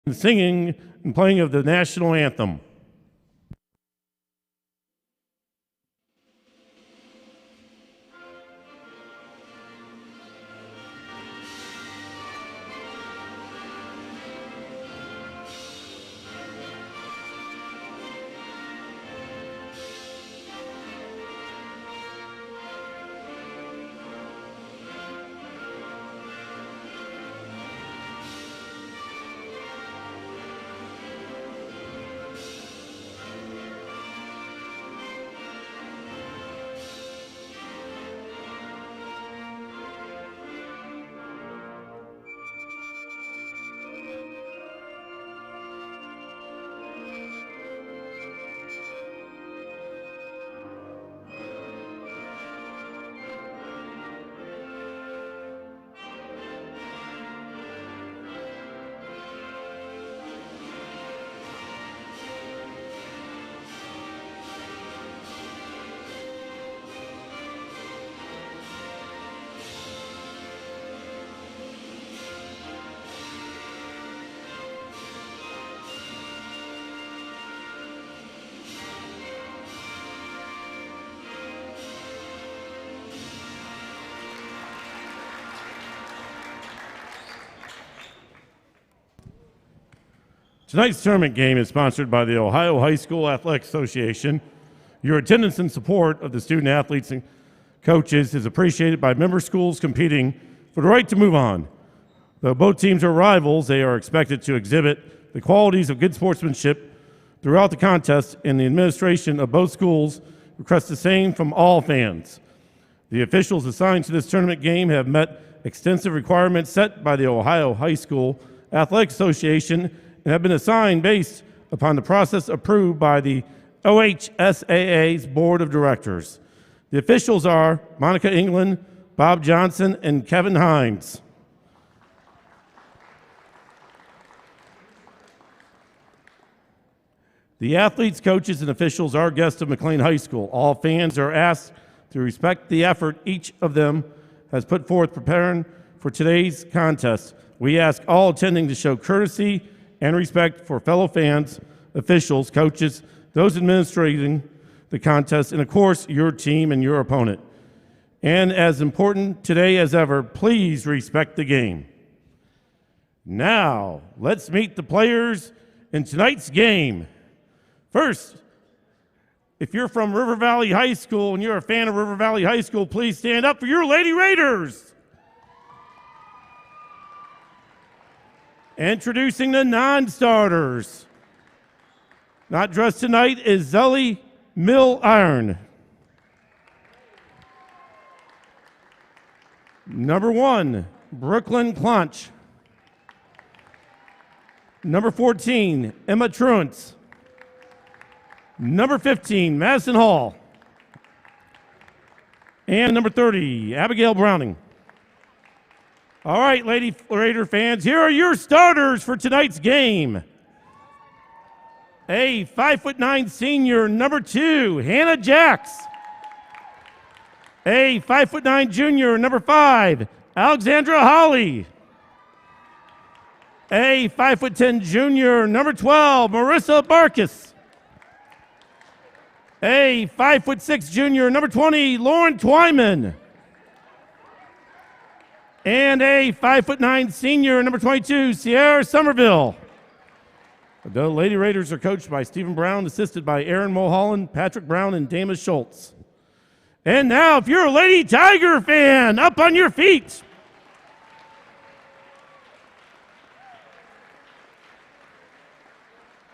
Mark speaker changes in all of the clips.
Speaker 1: and singing and playing of the national anthem. Tonight's tournament game is sponsored by the Ohio High School Athletic Association. Your attendance and support of the student athletes and coaches is appreciated by member schools competing for the right to move on. Though both teams are rivals, they are expected to exhibit the qualities of good sportsmanship throughout the contest, and the administration of both schools requests the same from all fans. The officials assigned to this tournament game have met extensive requirements set by the Ohio High School Athletic Association and have been assigned based upon the process approved by the OHSAA's Board of Directors. The officials are Monica England, Bob Johnson, and Kevin Hines. The athletes, coaches, and officials are guests of McClain High School. All fans are asked to respect the effort each of them has put forth preparing for today's contest. We ask all attending to show courtesy and respect for fellow fans, officials, coaches, those administrating the contest, and of course, your team and your opponent. And as important today as ever, please respect the game. Now, let's meet the players in tonight's game. First, if you're from River Valley High School and you're a fan of River Valley High School, please stand up for your Lady Raiders. Introducing the non-starters. Not dressed tonight is Zelly Mill Iron. Number 1, Brooklyn Clonch. Number 14, Emma Truance. Number 15, Madison Hall. And number 30, Abigail Browning. All right, Lady Raider fans, here are your starters for tonight's game. A 5'9" senior, number 2, Hannah Jacks. A 5'9" junior, number 5, Alexandra Holly. A 5'10" junior, number 12, Marissa Barkis. A 5'6" junior, number 20, Lauren Twyman. And a 5'9" senior, number 22, Sierra Somerville. The Lady Raiders are coached by Stephen Brown, assisted by Aaron Mulholland, Patrick Brown, and Damas Schultz. And now, if you're a Lady Tiger fan, up on your feet.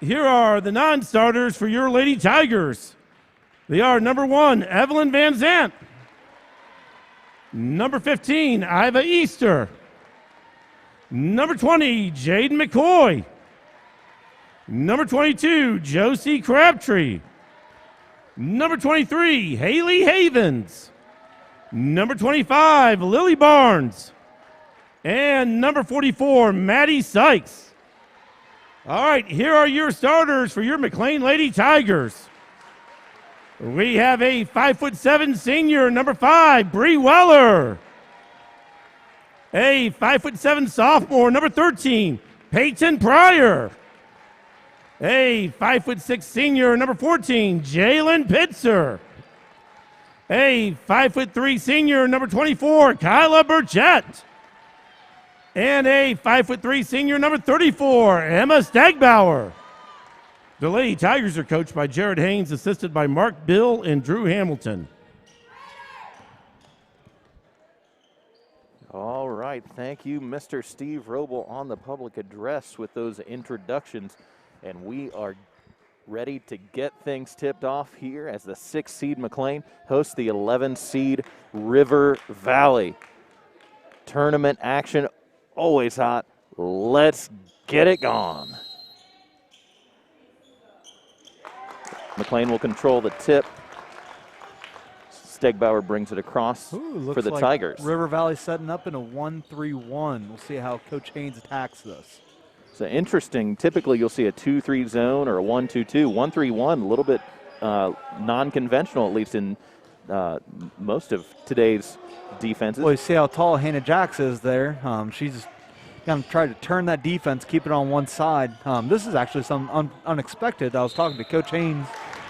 Speaker 1: Here are the non-starters for your Lady Tigers. They are number 1, Evelyn Van Zant. Number 15, Iva Easter. Number 20, Jaden McCoy. Number 22, Josie Crabtree. Number 23, Haley Havens. Number 25, Lily Barnes. And number 44, Maddie Sykes. All right, here are your starters for your McClain Lady Tigers. We have a 5'7" senior, number 5, Bree Weller. A 5'7" sophomore, number 13, Peyton Pryor. A 5'6" senior, number 14, Jalen Pitzer. A 5'3" senior, number 24, Kyla Burchett. And a 5'3" senior, number 34, Emma Stegbauer. The Lady Tigers are coached by Jared Haynes, assisted by Mark Bill and Drew Hamilton.
Speaker 2: All right, thank you, Mr. Steve Roble, on the public address with those introductions. And we are ready to get things tipped off here as the 6 seed McClain hosts the 11 seed River Valley. Tournament action, always hot. Let's get it gone. McClain will control the tip. Stegbauer brings it across for the Tigers.
Speaker 3: River Valley setting up in a 1-3-1. We'll see how Coach Haynes attacks this.
Speaker 2: So interesting. Typically, you'll see a 2-3 zone or a 1-2-2. 1-3-1, a little bit non-conventional, at least in most of today's defenses.
Speaker 3: Well, you see how tall Hannah Jax is there. She's going to try to turn that defense, keep it on one side. This is actually some unexpected. I was talking to Coach Haynes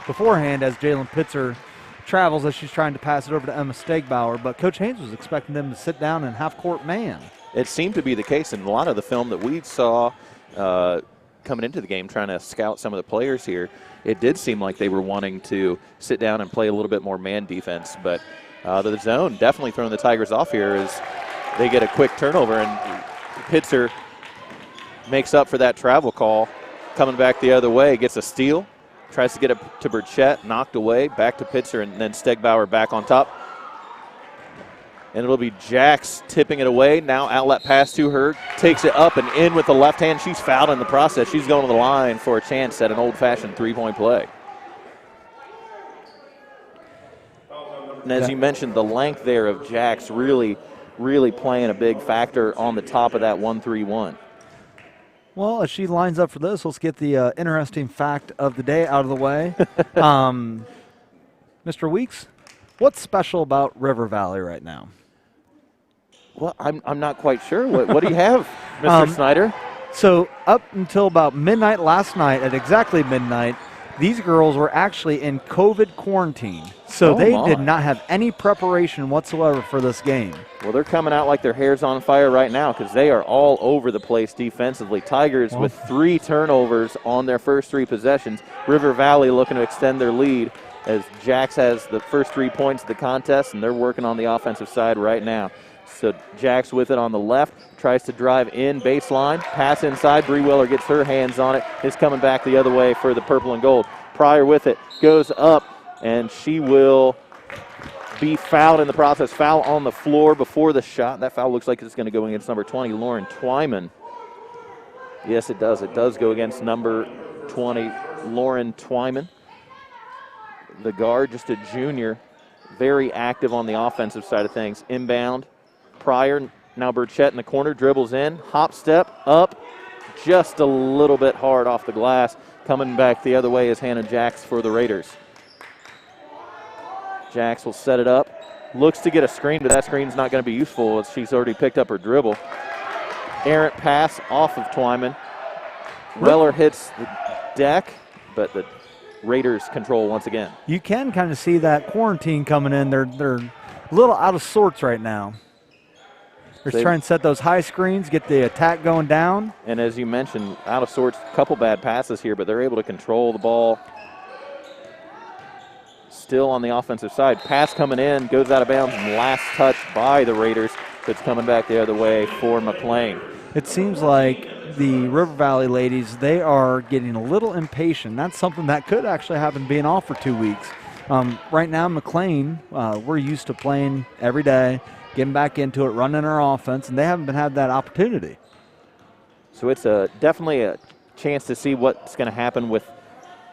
Speaker 3: beforehand as Jalen Pitzer travels as she's trying to pass it over to Emma Stegbauer, but Coach Haynes was expecting them to sit down and half-court man.
Speaker 2: It seemed to be the case in a lot of the film that we saw coming into the game, trying to scout some of the players here. It did seem like they were wanting to sit down and play a little bit more man defense, but the zone definitely throwing the Tigers off here as they get a quick turnover, and Pitzer makes up for that travel call. Coming back the other way, gets a steal. Tries to get it to Burchett, knocked away, back to Pitzer, and then Stegbauer back on top. And it'll be Jax tipping it away. Now outlet pass to her, takes it up and in with the left hand. She's fouled in the process. She's going to the line for a chance at an old-fashioned three-point play. And as you mentioned, the length there of Jax really playing a big factor on the top of that 1-3-1.
Speaker 3: Well, as she lines up for this, let's get the interesting fact of the day out of the way. Mr. Weeks, what's special about River Valley right now?
Speaker 2: Well, I'm not quite sure. What do you have, Mr. Snyder?
Speaker 3: So up until about midnight last night, at exactly midnight, these girls were actually in COVID quarantine. So they did not have any preparation whatsoever for this game.
Speaker 2: Well, they're coming out like their hair's on fire right now because they are all over the place defensively. Tigers with 3 turnovers on their first 3 possessions. River Valley looking to extend their lead as Jax has the first 3 points of the contest, and they're working on the offensive side right now. So Jax with it on the left, tries to drive in baseline, pass inside. Bree Wheeler gets her hands on it. Is coming back the other way for the purple and gold. Pryor with it, goes up, and she will be fouled in the process. Foul on the floor before the shot. That foul looks like it's going to go against number 20, Lauren Twyman. Yes, it does. It does go against number 20, Lauren Twyman. The guard, just a junior, very active on the offensive side of things. Inbound. Pryor, now Burchett in the corner, dribbles in, hop step, up, just a little bit hard off the glass. Coming back the other way is Hannah Jax for the Raiders. Jax will set it up, looks to get a screen, but that screen's not going to be useful as she's already picked up her dribble. Errant pass off of Twyman. Weller hits the deck, but the Raiders control once again.
Speaker 3: You can kind of see that quarantine coming in. They're a little out of sorts right now. They're trying to set those high screens, get the attack going down.
Speaker 2: And as you mentioned, out of sorts, a couple bad passes here, but they're able to control the ball. Still on the offensive side. Pass coming in, goes out of bounds, and last touch by the Raiders. It's coming back the other way for McClain.
Speaker 3: It seems like the River Valley ladies, they are getting a little impatient. That's something that could actually happen being off for 2 weeks. Right now, McClain, we're used to playing every day, getting back into it, running our offense, and they haven't had that opportunity.
Speaker 2: So it's definitely a chance to see what's going to happen with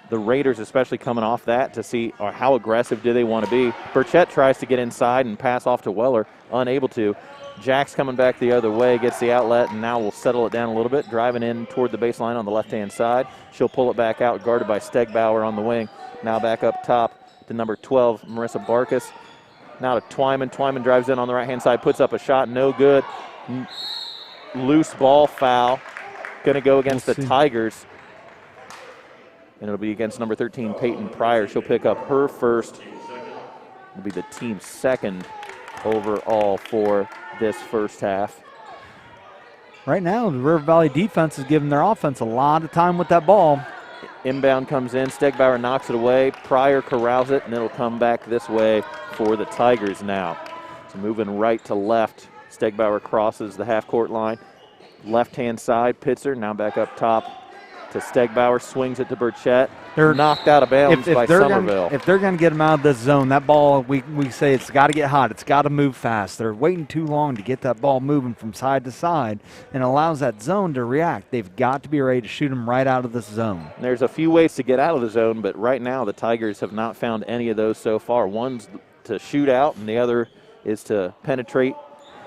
Speaker 2: the Raiders, especially coming off that, to see how aggressive do they want to be. Burchett tries to get inside and pass off to Weller, unable to. Jax coming back the other way, gets the outlet, and now we'll settle it down a little bit, driving in toward the baseline on the left-hand side. She'll pull it back out, guarded by Stegbauer on the wing. Now back up top to number 12, Marissa Barkas. Now to Twyman. Twyman drives in on the right-hand side, puts up a shot, no good. Loose ball foul going to go against
Speaker 3: We'll
Speaker 2: the
Speaker 3: see.
Speaker 2: Tigers. And it'll be against number 13, Peyton Pryor. She'll pick up her first. It'll be the team's second overall for this first half.
Speaker 3: Right now, the River Valley defense is giving their offense a lot of time with that ball.
Speaker 2: Inbound comes in. Stegbauer knocks it away. Pryor corrals it, and it'll come back this way for the Tigers now. So moving right to left. Stegbauer crosses the half-court line. Left-hand side, Pitzer now back up top to Stegbauer. Swings it to Burchett.
Speaker 3: They're
Speaker 2: knocked out of bounds by Somerville.
Speaker 3: If they're going to get them out of this zone, that ball, we say it's got to get hot. It's got to move fast. They're waiting too long to get that ball moving from side to side and allows that zone to react. They've got to be ready to shoot them right out of this zone.
Speaker 2: There's a few ways to get out of the zone, but right now the Tigers have not found any of those so far. One's to shoot out, and the other is to penetrate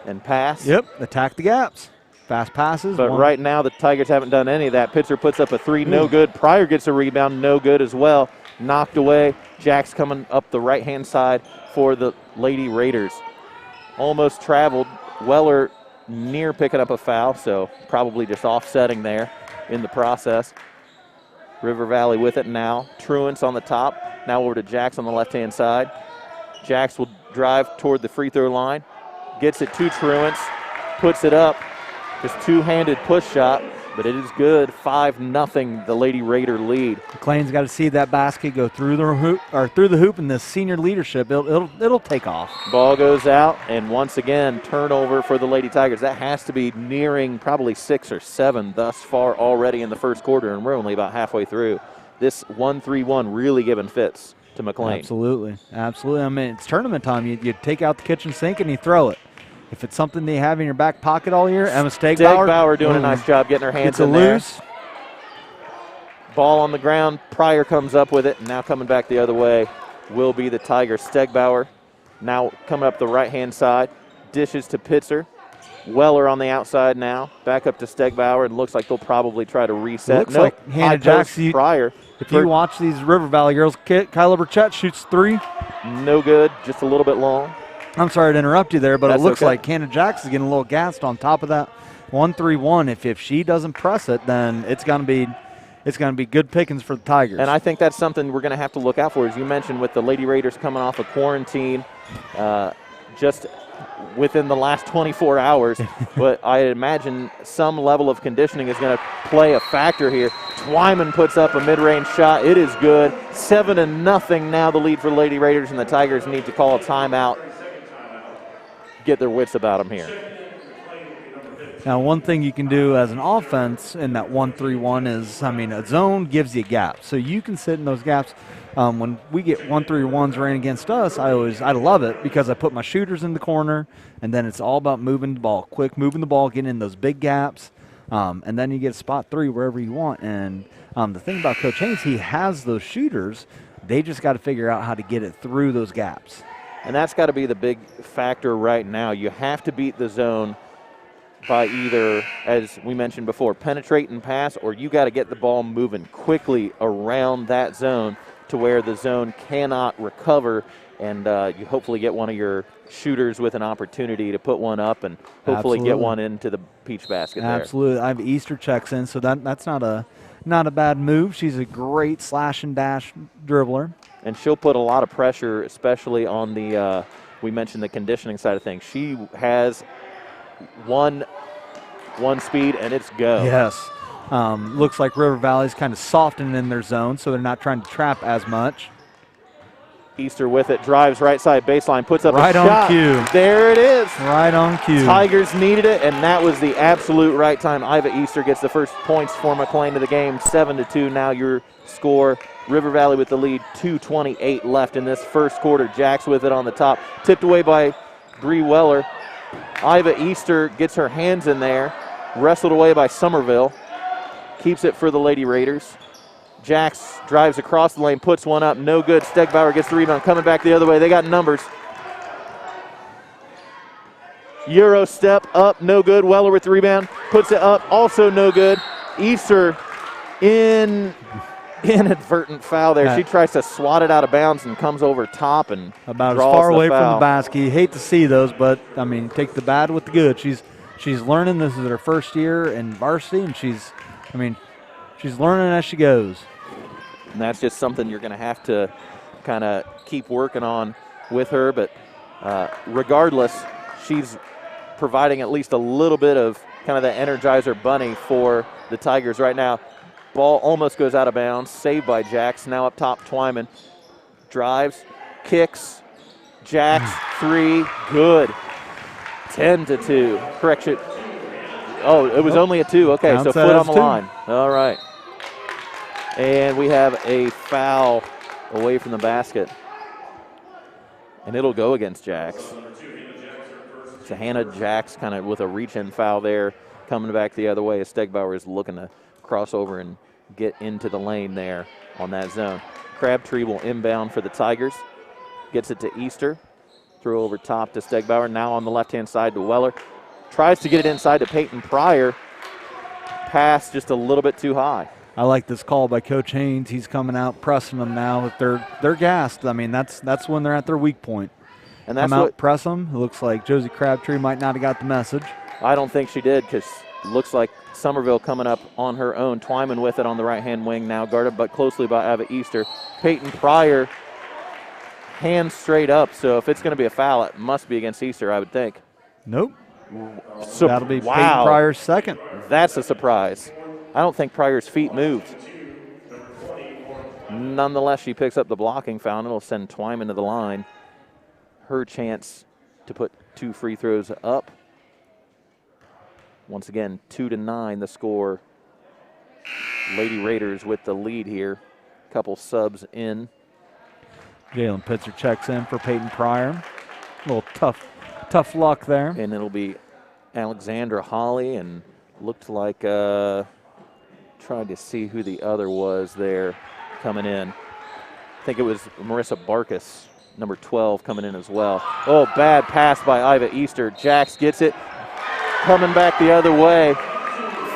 Speaker 2: and pass.
Speaker 3: Yep, attack the gaps. Fast passes.
Speaker 2: But right now the Tigers haven't done any of that. Pitzer puts up a three, no good. Pryor gets a rebound, no good as well. Knocked away. Jack's coming up the right-hand side for the Lady Raiders. Almost traveled. Weller near picking up a foul, so probably just offsetting there in the process. River Valley with it now. Truance on the top. Now over to Jax on the left-hand side. Jax will drive toward the free throw line. Gets it to Truance. Puts it up. Just two-handed push shot, but it is good. 5-0, the Lady Raider lead.
Speaker 3: McClain's got to see that basket go through the hoop, and the senior leadership, it'll take off.
Speaker 2: Ball goes out, and once again, turnover for the Lady Tigers. That has to be nearing probably 6 or 7 thus far already in the first quarter, and we're only about halfway through. This 1-3-1 really giving fits to McClain.
Speaker 3: Absolutely. I mean, it's tournament time. You take out the kitchen sink and you throw it. If it's something that you have in your back pocket all year, Emma
Speaker 2: Stegbauer doing a nice job getting her hands in there.
Speaker 3: Loose.
Speaker 2: Ball on the ground. Pryor comes up with it. Now coming back the other way will be the Tigers. Stegbauer now coming up the right-hand side. Dishes to Pitzer. Weller on the outside now. Back up to Stegbauer. It looks like they'll probably try to reset.
Speaker 3: Looks like Hannah Jackson.
Speaker 2: Pryor.
Speaker 3: If you watch these River Valley girls, Kyla Burchett shoots 3.
Speaker 2: No good. Just a little bit long.
Speaker 3: I'm sorry to interrupt you there, but
Speaker 2: That's
Speaker 3: it looks
Speaker 2: okay.
Speaker 3: like Hannah Jackson's getting a little gassed on top of that 1-3-1. If she doesn't press it, then it's going to be good pickings for the Tigers.
Speaker 2: And I think that's something we're going to have to look out for, as you mentioned, with the Lady Raiders coming off of quarantine just within the last 24 hours. But I imagine some level of conditioning is going to play a factor here. Twyman puts up a mid-range shot. It is good. 7-0 now, the lead for the Lady Raiders, and the Tigers need to call a timeout. Get their wits about them here.
Speaker 3: Now, one thing you can do as an offense in that 1-3-1 is, a zone gives you gaps. So you can sit in those gaps. When we get 1-3-1s ran against us, I love it because I put my shooters in the corner, and then it's all about moving the ball, moving the ball, getting in those big gaps, and then you get spot 3 wherever you want. And the thing about Coach Haynes, he has those shooters. They just got to figure out how to get it through those gaps.
Speaker 2: And that's got to be the big factor right now. You have to beat the zone by either, as we mentioned before, penetrate and pass, or you got to get the ball moving quickly around that zone to where the zone cannot recover, and you hopefully get one of your shooters with an opportunity to put one up and hopefully get one into the peach basket there.
Speaker 3: Absolutely. I have Easter checks in, so that's not a bad move. She's a great slash and dash dribbler.
Speaker 2: And she'll put a lot of pressure, especially on the, we mentioned the conditioning side of things. She has one speed, and it's go.
Speaker 3: Yes. Looks like River Valley's kind of softening in their zone, so they're not trying to trap as much.
Speaker 2: Easter with it, drives right side baseline, puts up
Speaker 3: right
Speaker 2: a shot.
Speaker 3: On cue.
Speaker 2: There it is.
Speaker 3: Right on cue.
Speaker 2: Tigers needed it, and that was the absolute right time. Iva Easter gets the first points for McClain to the game, 7-2 now your score. River Valley with the lead, 2:28 left in this first quarter. Jax with it on the top, tipped away by Bree Weller. Iva Easter gets her hands in there, wrestled away by Somerville, keeps it for the Lady Raiders. Jax drives across the lane, puts one up, no good. Stegbauer gets the rebound, coming back the other way. They got numbers. Euro step up, no good. Weller with the rebound, puts it up, also no good. Easter inadvertent foul there. She tries to swat it out of bounds and comes over top and
Speaker 3: about as
Speaker 2: draws
Speaker 3: far
Speaker 2: the
Speaker 3: away
Speaker 2: foul.
Speaker 3: from the basket. You hate to see those, but take the bad with the good. She's learning. This is her first year in varsity, and she's I mean, she's learning as she goes.
Speaker 2: And that's just something you're going to have to kind of keep working on with her. But regardless, she's providing at least a little bit of kind of the Energizer bunny for the Tigers right now. Ball almost goes out of bounds. Saved by Jax. Now up top, Twyman. Drives, kicks. Jax, 3, good. 10-2. Correction. Oh, it was only a 2. Okay, so foot on the line. All right. And we have a foul away from the basket. And it'll go against Jax. So Hannah Jax kind of with a reach-in foul there, coming back the other way as Stegbauer is looking to cross over and get into the lane there on that zone. Crabtree will inbound for the Tigers. Gets it to Easter. Throw over top to Stegbauer. Now on the left-hand side to Weller. Tries to get it inside to Peyton Pryor. Pass just a little bit too high.
Speaker 3: I like this call by Coach Haynes. He's coming out pressing them now. If they're gassed, I mean, that's when they're at their weak point.
Speaker 2: And that's
Speaker 3: Come out,
Speaker 2: what
Speaker 3: press them. It looks like Josie Crabtree might not have got the message.
Speaker 2: I don't think she did, because it looks like Somerville coming up on her own. Twyman with it on the right-hand wing now, guarded but closely by Ava Easter. Peyton Pryor, hands straight up. So if it's going to be a foul, it must be against Easter, I would think.
Speaker 3: Nope.
Speaker 2: So,
Speaker 3: that'll be
Speaker 2: wow.
Speaker 3: Peyton Pryor's second.
Speaker 2: That's a surprise. I don't think Pryor's feet moved. Nonetheless, she picks up the blocking foul, and it'll send Twyman to the line. Her chance to put 2 free throws up. Once again, 2-9 the score. Lady Raiders with the lead here. Couple subs in.
Speaker 3: Jalen Pitzer checks in for Peyton Pryor. A little tough luck there.
Speaker 2: And it'll be Alexandra Holly, and looked like tried to see who the other was there coming in. I think it was Marissa Barkus, number 12, coming in as well. Oh, bad pass by Iva Easter. Jax gets it. Coming back the other way.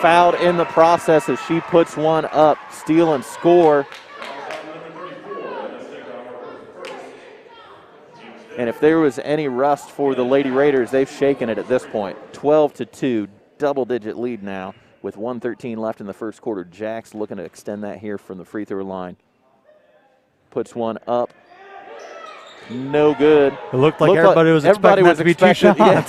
Speaker 2: Fouled in the process as she puts one up. Steal and score. And if there was any rust for the Lady Raiders, they've shaken it at this point. 12-2, double-digit lead now with 1:13 left in the first quarter. Jax looking to extend that here from the free throw line. Puts one up. No good.
Speaker 3: It looked like everybody was expecting that to be 2 shots.
Speaker 2: Yeah.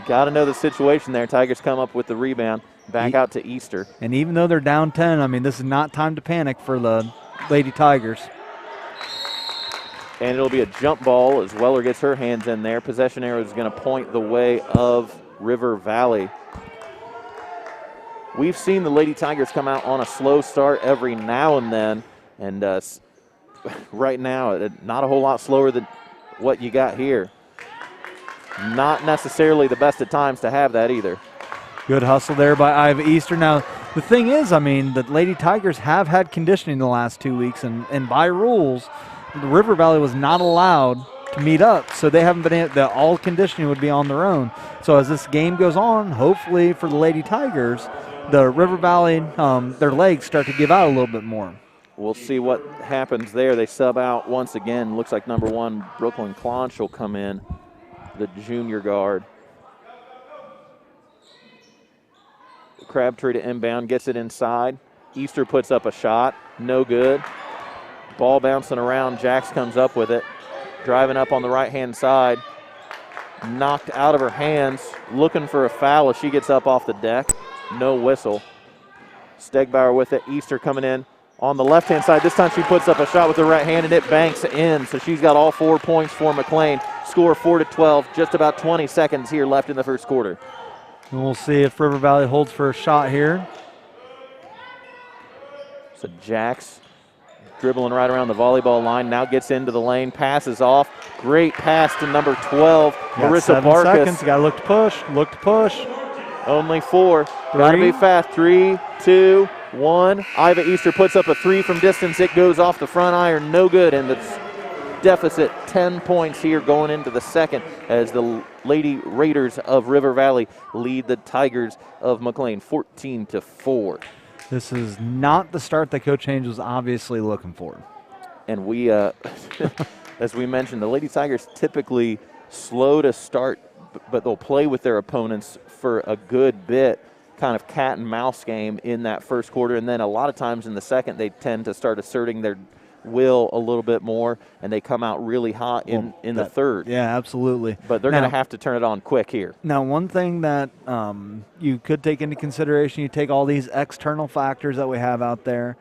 Speaker 2: Got to know the situation there. Tigers come up with the rebound. Back out to Easter.
Speaker 3: And even though they're down 10, I mean, this is not time to panic for the Lady Tigers.
Speaker 2: And it'll be a jump ball as Weller gets her hands in there. Possession arrow is going to point the way of River Valley. We've seen the Lady Tigers come out on a slow start every now and then. And right now, not a whole lot slower than what you got here. Not necessarily the best at times to have that either.
Speaker 3: Good hustle there by Iva Easter. Now, the thing is, I mean, the Lady Tigers have had conditioning the last 2 weeks, and by rules, the River Valley was not allowed to meet up, so they haven't been able, all conditioning would be on their own. So as this game goes on, hopefully for the Lady Tigers, the River Valley, their legs start to give out a little bit more.
Speaker 2: We'll see what happens there. They sub out once again. Looks like number 1, Brooklyn Clonch will come in, the junior guard. Crabtree to inbound, gets it inside. Easter puts up a shot, no good. Ball bouncing around, Jax comes up with it. Driving up on the right-hand side. Knocked out of her hands, looking for a foul as she gets up off the deck. No whistle. Stegbauer with it, Easter coming in. On the left-hand side, this time she puts up a shot with her right hand and it banks in. So she's got all 4 points for McClain. Score 4-12, just about 20 seconds here left in the first quarter.
Speaker 3: And we'll see if River Valley holds for a shot here.
Speaker 2: So Jax dribbling right around the volleyball line, now gets into the lane, passes off. Great pass to number 12, Marissa Barkus.
Speaker 3: 7 seconds, got to look to push.
Speaker 2: Only 4, got to be fast. 3, 2, 1. Iva Easter puts up a 3 from distance. It goes off the front iron, no good, and it's deficit 10 points here going into the second as the Lady Raiders of River Valley lead the Tigers of McClain 14-4.
Speaker 3: This is not the start that Coach Haynes was obviously looking for.
Speaker 2: And we, as we mentioned, the Lady Tigers typically slow to start, but they'll play with their opponents for a good bit. kind of cat and mouse game in that first quarter, and then a lot of times in the second they tend to start asserting their will a little bit more, and they come out really hot in the third.
Speaker 3: Yeah, absolutely.
Speaker 2: But they're going to have to turn it on quick here.
Speaker 3: Now, one thing that you could take into consideration, you take all these external factors that we have out there.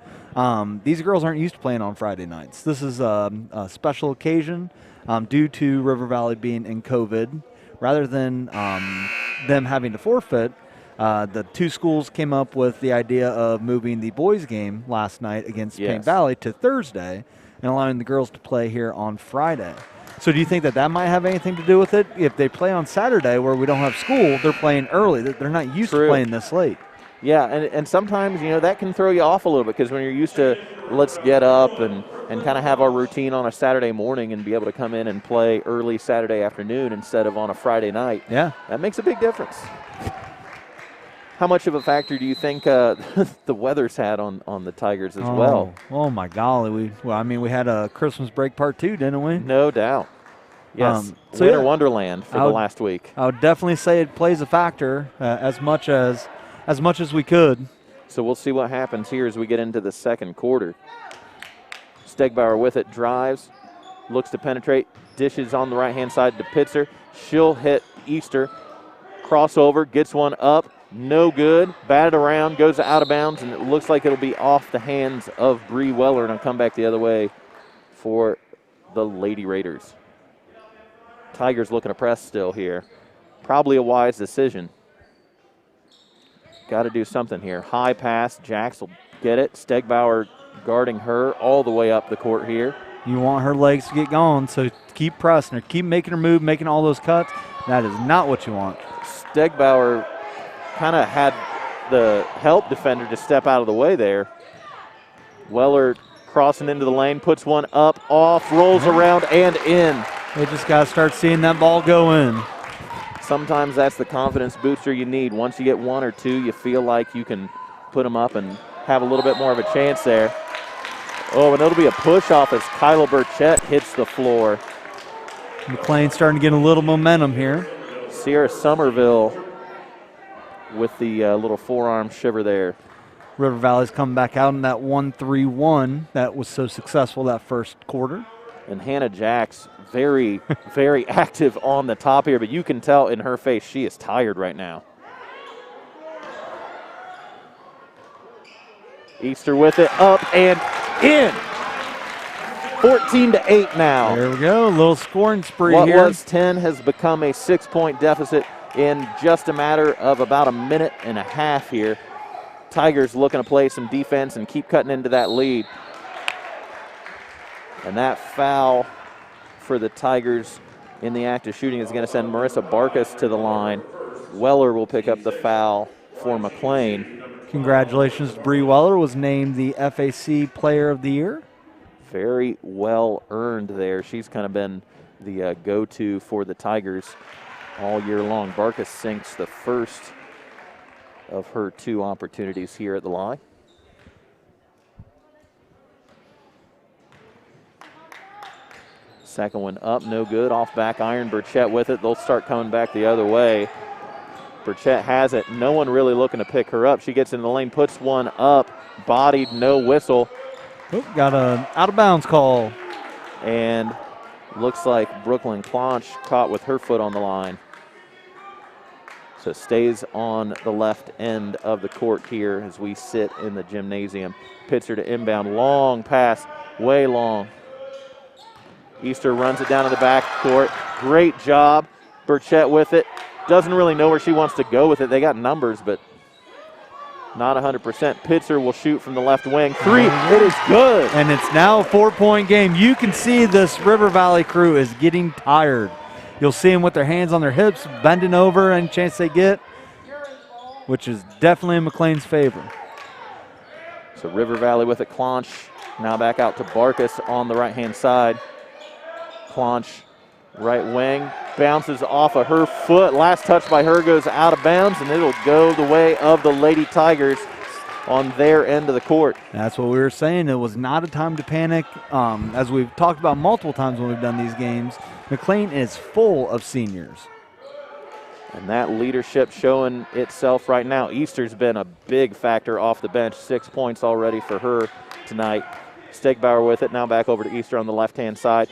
Speaker 3: These girls aren't used to playing on Friday nights. This is a special occasion due to River Valley being in COVID. Rather than them having to forfeit, the two schools came up with the idea of moving the boys' game last night against Paint Valley to Thursday and allowing the girls to play here on Friday. So do you think that might have anything to do with it? If they play on Saturday where we don't have school, they're playing early. They're not used to playing this late.
Speaker 2: Yeah, and sometimes, that can throw you off a little bit because when you're used to let's get up and kind of have our routine on a Saturday morning and be able to come in and play early Saturday afternoon instead of on a Friday night, that makes a big difference. How much of a factor do you think the weather's had on the Tigers as well?
Speaker 3: Oh my golly! We had a Christmas break part 2, didn't we?
Speaker 2: No doubt. Yes. Winter Wonderland for the last week.
Speaker 3: I would definitely say it plays a factor as much as we could.
Speaker 2: So we'll see what happens here as we get into the second quarter. Stegbauer with it, drives, looks to penetrate, dishes on the right-hand side to Pitzer. She'll hit Easter. Crossover, gets one up. No good. Batted around, goes out of bounds, and it looks like it'll be off the hands of Bree Weller, and I'll come back the other way for the Lady Raiders. Tigers looking to press still here. Probably a wise decision. Got to do something here. High pass. Jax will get it. Stegbauer guarding her all the way up the court here.
Speaker 3: You want her legs to get going, so keep pressing her. Keep making her move, making all those cuts. That is not what you want.
Speaker 2: Stegbauer kind of had the help defender to step out of the way there. Weller crossing into the lane, puts one up, off, rolls around, and in.
Speaker 3: They just got to start seeing that ball go in.
Speaker 2: Sometimes that's the confidence booster you need. Once you get one or two, you feel like you can put them up and have a little bit more of a chance there. Oh, and it'll be a push-off as Kyla Burchett hits the floor.
Speaker 3: McClain starting to get a little momentum here.
Speaker 2: Sierra Somerville with the little forearm shiver there.
Speaker 3: River Valley's coming back out in that 1-3-1 that was so successful that first quarter.
Speaker 2: And Hannah Jax very, very active on the top here, but you can tell in her face she is tired right now. Easter with it, up and in. 14-8 now.
Speaker 3: There we go, a little scoring spree
Speaker 2: what
Speaker 3: here.
Speaker 2: What was 10 has become a 6-point deficit in just a matter of about a minute and a half here. Tigers looking to play some defense and keep cutting into that lead. And that foul for the Tigers in the act of shooting is going to send Marissa Barkas to the line. Weller will pick up the foul for McClain.
Speaker 3: Congratulations to Bree Weller, was named the FAC Player of the Year.
Speaker 2: Very well earned there. She's kind of been the go-to for the Tigers all year long. Barkas sinks the first of her 2 opportunities here at the line. Second one up, no good. Off back iron, Burchett with it. They'll start coming back the other way. Burchett has it. No one really looking to pick her up. She gets in the lane, puts one up, bodied, no whistle.
Speaker 3: Oh, got an out-of-bounds call.
Speaker 2: And looks like Brooklyn Clonch caught with her foot on the line. So stays on the left end of the court here as we sit in the gymnasium. Pitzer to inbound, long pass, way long. Easter runs it down to the back court. Great job. Burchett with it. Doesn't really know where she wants to go with it. They got numbers, but not 100%. Pitzer will shoot from the left wing. 3, it is good.
Speaker 3: And it's now a 4-point game. You can see this River Valley crew is getting tired. You'll see them with their hands on their hips, bending over any chance they get, which is definitely in McClain's favor.
Speaker 2: So River Valley with it. Clonch now back out to Barkas on the right-hand side. Clonch, right wing, bounces off of her foot. Last touch by her goes out of bounds, and it'll go the way of the Lady Tigers on their end of the court.
Speaker 3: That's what we were saying. It was not a time to panic. As we've talked about multiple times when we've done these games, McClain is full of seniors.
Speaker 2: And that leadership showing itself right now. Easter's been a big factor off the bench. 6 points already for her tonight. Stegbauer with it. Now back over to Easter on the left-hand side.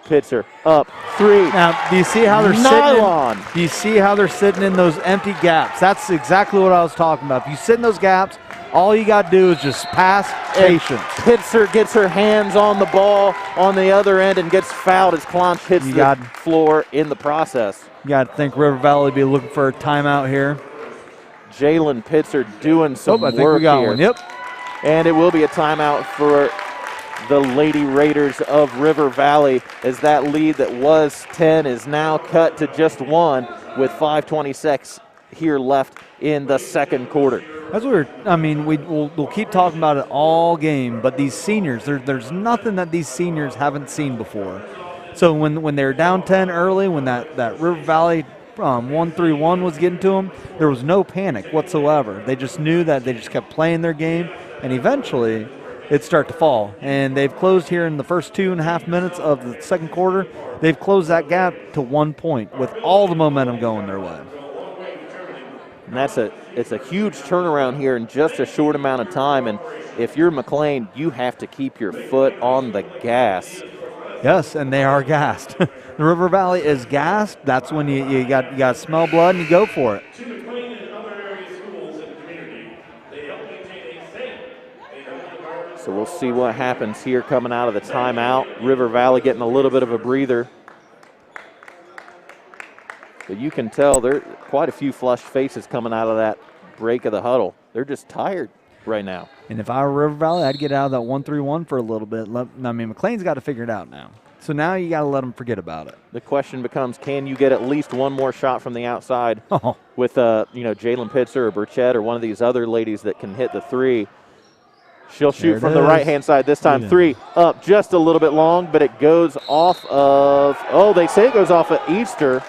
Speaker 2: Pitzer up, 3.
Speaker 3: Now, do you see how they're
Speaker 2: Nylon.
Speaker 3: sitting? Do you see how they're sitting in those empty gaps? That's exactly what I was talking about. If you sit in those gaps, all you got to do is just pass patience.
Speaker 2: Pitzer gets her hands on the ball on the other end and gets fouled as Clonch hits the floor in the process.
Speaker 3: You got to think River Valley be looking for a timeout here.
Speaker 2: Jalen Pitzer doing some
Speaker 3: I think
Speaker 2: work
Speaker 3: we got
Speaker 2: here.
Speaker 3: one. Yep.
Speaker 2: And it will be a timeout for the Lady Raiders of River Valley, as that lead that was 10 is now cut to just 1 with 5:26 here left in the second quarter.
Speaker 3: That's weird. I mean, we'll keep talking about it all game, but these seniors, there's nothing that these seniors haven't seen before. So when they're down 10 early, when that River Valley 1-3-1 was getting to them, there was no panic whatsoever. They just knew that they just kept playing their game, and eventually it'd start to fall. And they've closed here in the first 2.5 minutes of the second quarter. They've closed that gap to 1 point with all the momentum going their way.
Speaker 2: And it's a huge turnaround here in just a short amount of time. And if you're McClain, you have to keep your foot on the gas.
Speaker 3: Yes, and they are gassed. The River Valley is gassed. That's when you got to smell blood and you go for it.
Speaker 2: So we'll see what happens here coming out of the timeout. River Valley getting a little bit of a breather. But you can tell there are quite a few flushed faces coming out of that break of the huddle. They're just tired right now.
Speaker 3: And if I were River Valley, I'd get out of that 1-3-1 for a little bit. I mean, McClain's got to figure it out now. So now you got to let them forget about it.
Speaker 2: The question becomes, can you get at least one more shot from the outside with Jalen Pitzer or Burchett or one of these other ladies that can hit the 3? She'll shoot from the right-hand side this time. 3 up, just a little bit long, but it goes off of, they say it goes off of Easter.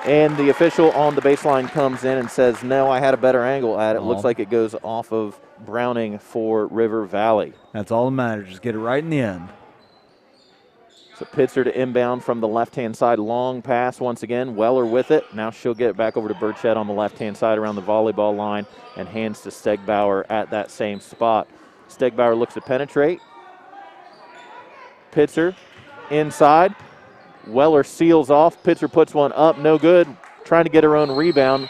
Speaker 2: And the official on the baseline comes in and says, no, I had a better angle at it. Looks like it goes off of Browning for River Valley.
Speaker 3: That's all that matters. Just get it right in the end.
Speaker 2: So Pitzer to inbound from the left-hand side. Long pass once again. Weller with it. Now she'll get it back over to Burchett on the left-hand side around the volleyball line and hands to Stegbauer at that same spot. Stegbauer looks to penetrate. Pitzer inside. Weller seals off. Pitzer puts one up. No good. Trying to get her own rebound.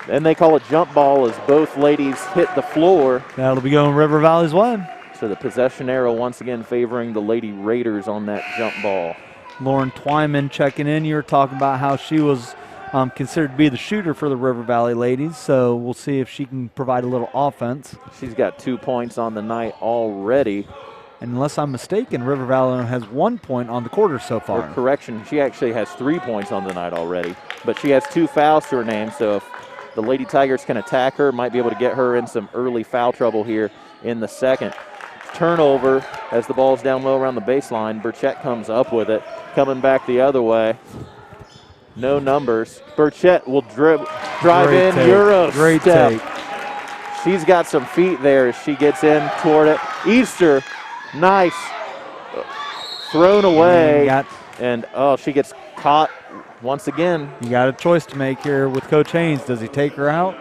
Speaker 2: Then they call a jump ball as both ladies hit the floor.
Speaker 3: That'll be going River Valley's way.
Speaker 2: So the possession arrow once again favoring the Lady Raiders on that jump ball.
Speaker 3: Lauren Twyman checking in. You were talking about how she was considered to be the shooter for the River Valley ladies. So we'll see if she can provide a little offense.
Speaker 2: She's got 2 points on the night already.
Speaker 3: And unless I'm mistaken, River Valley has 1 point on the quarter so far.
Speaker 2: For correction, she actually has 3 points on the night already. But she has 2 fouls to her name, so if the Lady Tigers can attack her, might be able to get her in some early foul trouble here in the second. Turnover as the ball's down low around the baseline. Burchett comes up with it, coming back the other way. No numbers. Burchett will drive in, Euro
Speaker 3: Great
Speaker 2: step.
Speaker 3: take.
Speaker 2: She's got some feet there as she gets in toward it. Easter, nice. Thrown away. And she gets caught once again.
Speaker 3: You got a choice to make here with Coach Haynes. Does he take her out?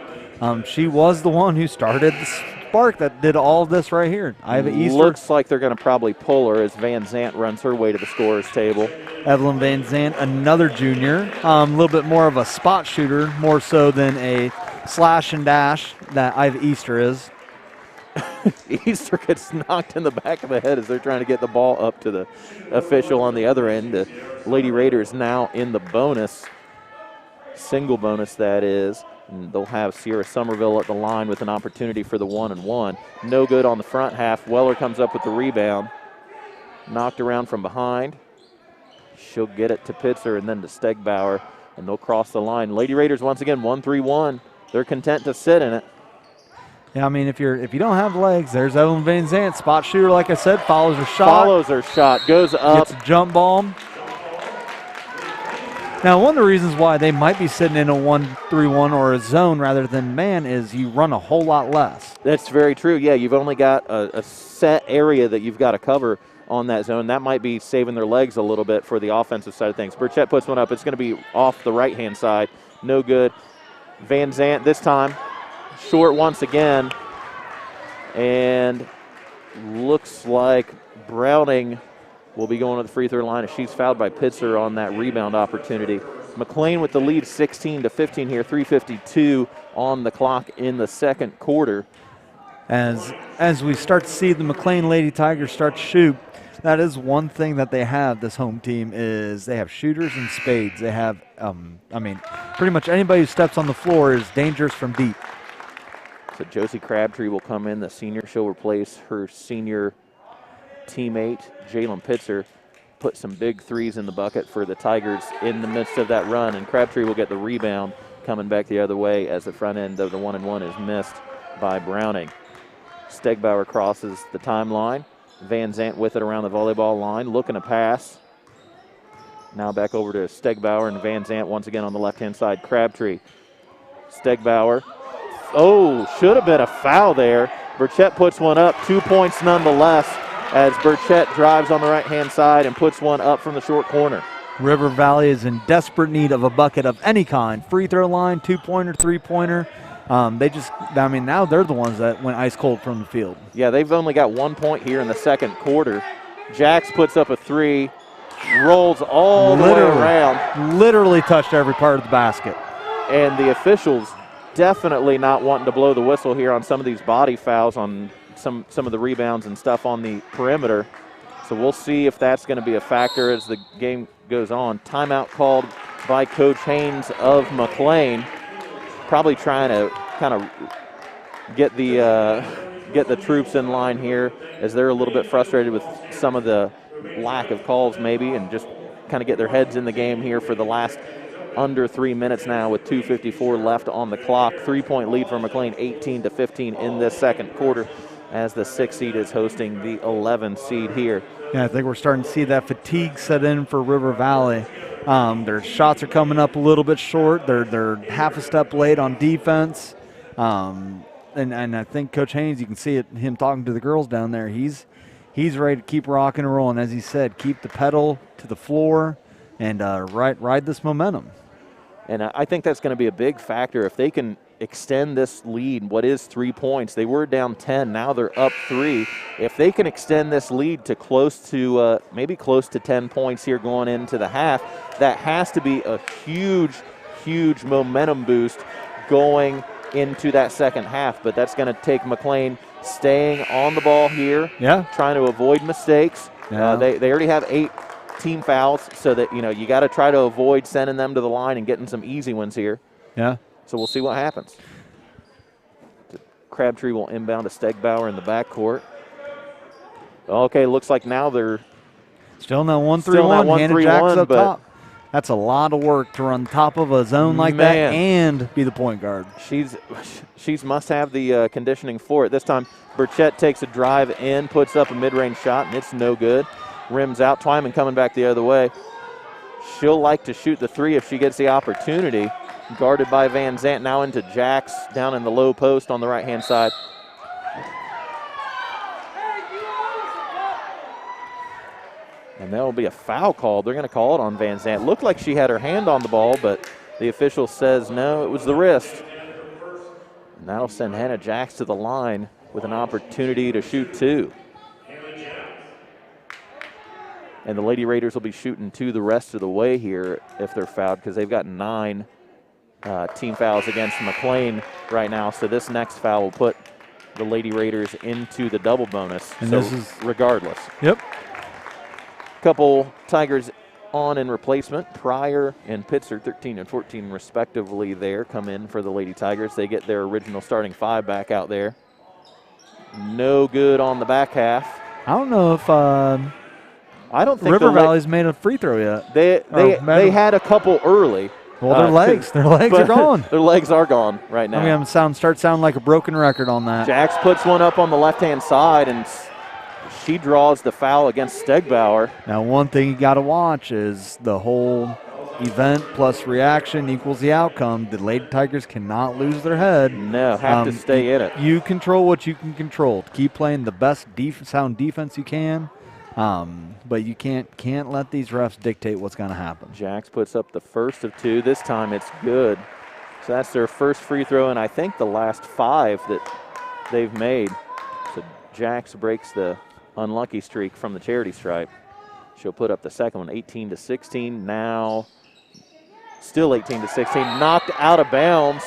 Speaker 3: She was the one who started the spark that did all this right here. Iva Easter.
Speaker 2: Looks like they're going to probably pull her as Van Zant runs her way to the scorer's table.
Speaker 3: Evelyn Van Zant, another junior. A little bit more of a spot shooter, more so than a slash and dash that Iva Easter is.
Speaker 2: Easter gets knocked in the back of the head as they're trying to get the ball up to the official on the other end. The Lady Raiders now in the bonus, single bonus that is. And they'll have Sierra Somerville at the line with an opportunity for the 1-and-1. No good on the front half. Weller comes up with the rebound. Knocked around from behind. She'll get it to Pitzer and then to Stegbauer, and they'll cross the line. Lady Raiders once again 1-3-1. They're content to sit in it.
Speaker 3: Yeah, I mean, if you don't have legs, there's Evelyn Van Zant, spot shooter, like I said, follows her shot.
Speaker 2: Goes up.
Speaker 3: Gets a jump ball. Now, one of the reasons why they might be sitting in a 1-3-1 or a zone rather than man is you run a whole lot less.
Speaker 2: That's very true. Yeah, you've only got a set area that you've got to cover on that zone. That might be saving their legs a little bit for the offensive side of things. Burchett puts one up. It's going to be off the right-hand side. No good. Van Zant this time short once again. And looks like Browning will be going to the free throw line as she's fouled by Pitzer on that rebound opportunity. McClain with the lead 16-15 here, 3:52 on the clock in the second quarter.
Speaker 3: As we start to see the McClain Lady Tigers start to shoot, that is one thing that they have, this home team, is they have shooters in spades. They have, pretty much anybody who steps on the floor is dangerous from deep.
Speaker 2: So Josie Crabtree will come in, the senior. She'll replace her senior teammate, Jalen Pitzer. Put some big threes in the bucket for the Tigers in the midst of that run, and Crabtree will get the rebound coming back the other way as the front end of the 1-and-1 is missed by Browning. Stegbauer crosses the timeline. Van Zant with it around the volleyball line, looking to pass. Now back over to Stegbauer and Van Zant once again on the left-hand side. Crabtree. Stegbauer. Oh, should have been a foul there. Burchett puts one up, 2 points nonetheless, as Burchett drives on the right-hand side and puts one up from the short corner.
Speaker 3: River Valley is in desperate need of a bucket of any kind. Free throw line, two-pointer, three-pointer. Now they're the ones that went ice cold from the field.
Speaker 2: Yeah, they've only got 1 point here in the second quarter. Jax puts up a three, rolls all the way around.
Speaker 3: Literally touched every part of the basket.
Speaker 2: And the officials definitely not wanting to blow the whistle here on some of these body fouls on some of the rebounds and stuff on the perimeter. So we'll see if that's going to be a factor as the game goes on. Timeout called by Coach Haynes of McClain. Probably trying to kind of get the troops in line here as they're a little bit frustrated with some of the lack of calls maybe, and just kind of get their heads in the game here for the last under 3 minutes now with 2:54 left on the clock. 3-point lead for McClain, 18-15 in this second quarter, as the 6 seed is hosting the 11 seed here.
Speaker 3: Yeah, I think we're starting to see that fatigue set in for River Valley. Their shots are coming up a little bit short. They're half a step late on defense. And I think Coach Haynes, you can see it, him talking to the girls down there, he's ready to keep rocking and rolling. As he said, keep the pedal to the floor and ride this momentum.
Speaker 2: And I think that's going to be a big factor if they can extend this lead. What is 3 points? They were down 10. Now they're up 3. If they can extend this lead to maybe close to 10 points here going into the half, that has to be a huge, huge momentum boost going into that second half. But that's going to take McClain staying on the ball here, trying to avoid mistakes.
Speaker 3: Yeah.
Speaker 2: They already have 8 team fouls, so that you got to try to avoid sending them to the line and getting some easy ones here.
Speaker 3: Yeah.
Speaker 2: So we'll see what happens. Crabtree will inbound to Stegbauer in the backcourt. Okay, looks like now they're
Speaker 3: still in that 1-3-1. Hannah Jax up top. That's a lot of work to run top of a zone like that and be the point guard.
Speaker 2: She's must have the conditioning for it. This time, Burchett takes a drive in, puts up a mid-range shot, and it's no good. Rims out. Twyman coming back the other way. She'll like to shoot the three if she gets the opportunity. Guarded by Van Zant, now into Jax down in the low post on the right-hand side. And there will be a foul called. They're going to call it on Van Zant. Looked like she had her hand on the ball, but the official says no, it was the wrist. And that'll send Hannah Jax to the line with an opportunity to shoot 2. And the Lady Raiders will be shooting 2 the rest of the way here if they're fouled, because they've got 9 team fouls against McClain right now. So this next foul will put the Lady Raiders into the double bonus.
Speaker 3: And
Speaker 2: so
Speaker 3: this is
Speaker 2: regardless.
Speaker 3: Yep.
Speaker 2: Couple Tigers on in replacement. Pryor and Pitzer, 13 and 14 respectively there, come in for the Lady Tigers. They get their original starting 5 back out there. No good on the back half.
Speaker 3: I don't know if
Speaker 2: I don't think
Speaker 3: River Valley's made a free throw yet.
Speaker 2: They had a couple early.
Speaker 3: Well, their legs are gone.
Speaker 2: Their legs are gone right now.
Speaker 3: I'm start sounding like a broken record on that.
Speaker 2: Jax puts one up on the left-hand side, and she draws the foul against Stegbauer.
Speaker 3: Now, one thing you got to watch is the whole event plus reaction equals the outcome. The Lady Tigers cannot lose their head.
Speaker 2: No, have to stay in it.
Speaker 3: You control what you can control. Keep playing the best sound defense you can. But you can't let these refs dictate what's going to happen.
Speaker 2: Jax puts up the first of 2. This time it's good. So that's their first free throw, and I think the last 5 that they've made. So Jax breaks the unlucky streak from the charity stripe. She'll put up the second one, 18-16. Now still 18-16. Knocked out of bounds.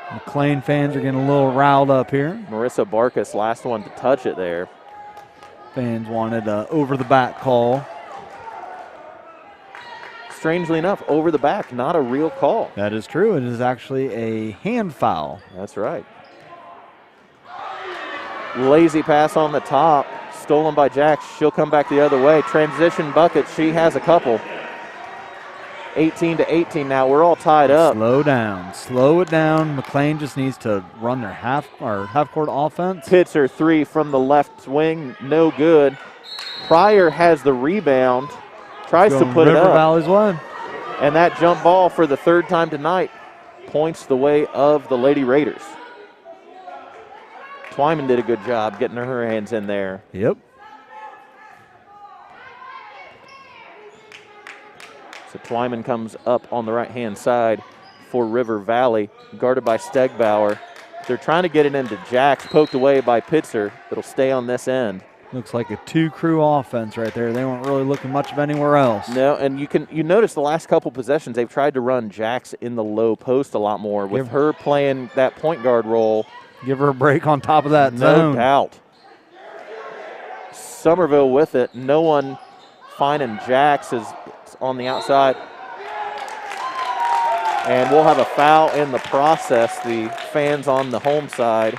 Speaker 3: McClain fans are getting a little riled up here.
Speaker 2: Marissa Barkas, last one to touch it there.
Speaker 3: Fans wanted a over the back call.
Speaker 2: Strangely enough, over the back, not a real call.
Speaker 3: That is true. It is actually a hand foul.
Speaker 2: That's right. Lazy pass on the top, stolen by Jax. She'll come back the other way. Transition bucket, she has a couple. 18-18 now. We're all tied up.
Speaker 3: Slow down. Slow it down. McClain just needs to run their half-court offense.
Speaker 2: Pitzer 3 from the left wing, no good. Pryor has the rebound, tries to put it up.
Speaker 3: River Valley's way.
Speaker 2: And that jump ball for the 3rd time tonight points the way of the Lady Raiders. Twyman did a good job getting her hands in there.
Speaker 3: Yep.
Speaker 2: So Twyman comes up on the right-hand side for River Valley, guarded by Stegbauer. They're trying to get it into Jax, poked away by Pitzer. It'll stay on this end.
Speaker 3: Looks like a 2-crew offense right there. They weren't really looking much of anywhere else.
Speaker 2: No, and you notice the last couple possessions, they've tried to run Jax in the low post a lot more with her playing that point guard role.
Speaker 3: Give her a break on top of that zone.
Speaker 2: No doubt. Somerville with it. No one finding Jax is on the outside. And we'll have a foul in the process. The fans on the home side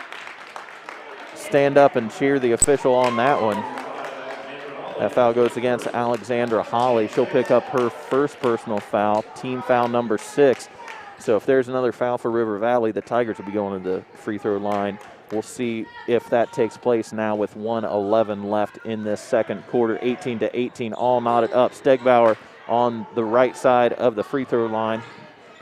Speaker 2: stand up and cheer the official on that one. That foul goes against Alexandra Holly. She'll pick up her first personal foul, team foul number 6. So if there's another foul for River Valley, the Tigers will be going to the free throw line. We'll see if that takes place now with 1:11 left in this second quarter. 18-18, all knotted up. Stegbauer on the right side of the free throw line.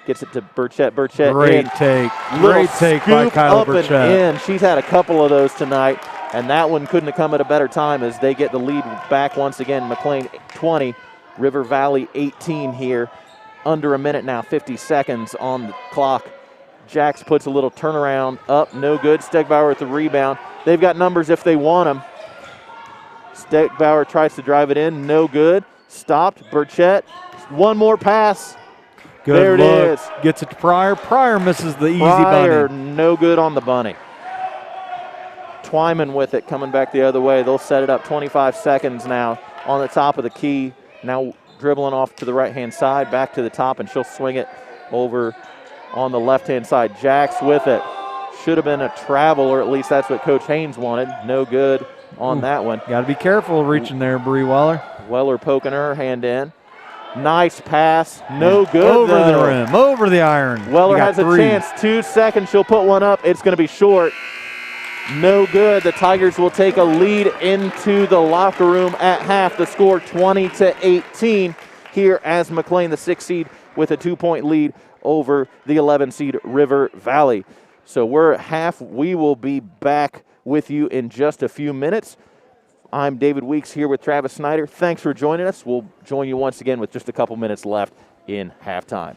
Speaker 2: Gets it to Burchett. Burchett
Speaker 3: Great
Speaker 2: in.
Speaker 3: take.
Speaker 2: Little
Speaker 3: Great take by
Speaker 2: scoop
Speaker 3: Kyle
Speaker 2: up
Speaker 3: Burchett.
Speaker 2: and in. She's had a couple of those tonight, and that one couldn't have come at a better time as they get the lead back once again. McClain 20, River Valley 18 here. Under a minute now, 50 seconds on the clock. Jax puts a little turnaround up, no good. Stegbauer with the rebound. They've got numbers if they want them. Stegbauer tries to drive it in, no good. Stopped, Burchett. One more pass.
Speaker 3: Good
Speaker 2: there
Speaker 3: look.
Speaker 2: it is.
Speaker 3: Gets it to Pryor. Pryor misses the easy
Speaker 2: Pryor,
Speaker 3: bunny.
Speaker 2: no good on the bunny. Twyman with it, coming back the other way. They'll set it up 25 seconds now on the top of the key. Now dribbling off to the right-hand side, back to the top, and she'll swing it over on the left-hand side. Jax with it. Should have been a travel, or at least that's what Coach Haynes wanted. No good on that one.
Speaker 3: Got to be careful reaching there, Bree Weller.
Speaker 2: Weller poking her hand in. Nice pass. No good,
Speaker 3: Over
Speaker 2: though.
Speaker 3: the rim, over the iron.
Speaker 2: Weller
Speaker 3: You got
Speaker 2: has a
Speaker 3: 3.
Speaker 2: chance. 2 seconds. She'll put one up. It's going to be short. No good. The Tigers will take a lead into the locker room at half. The score 20-18 here as McClain, the 6th seed, with a 2-point lead over the 11 seed River Valley. So we're at half. We will be back with you in just a few minutes. I'm David Weeks here with Travis Snyder. Thanks for joining us. We'll join you once again with just a couple minutes left in halftime.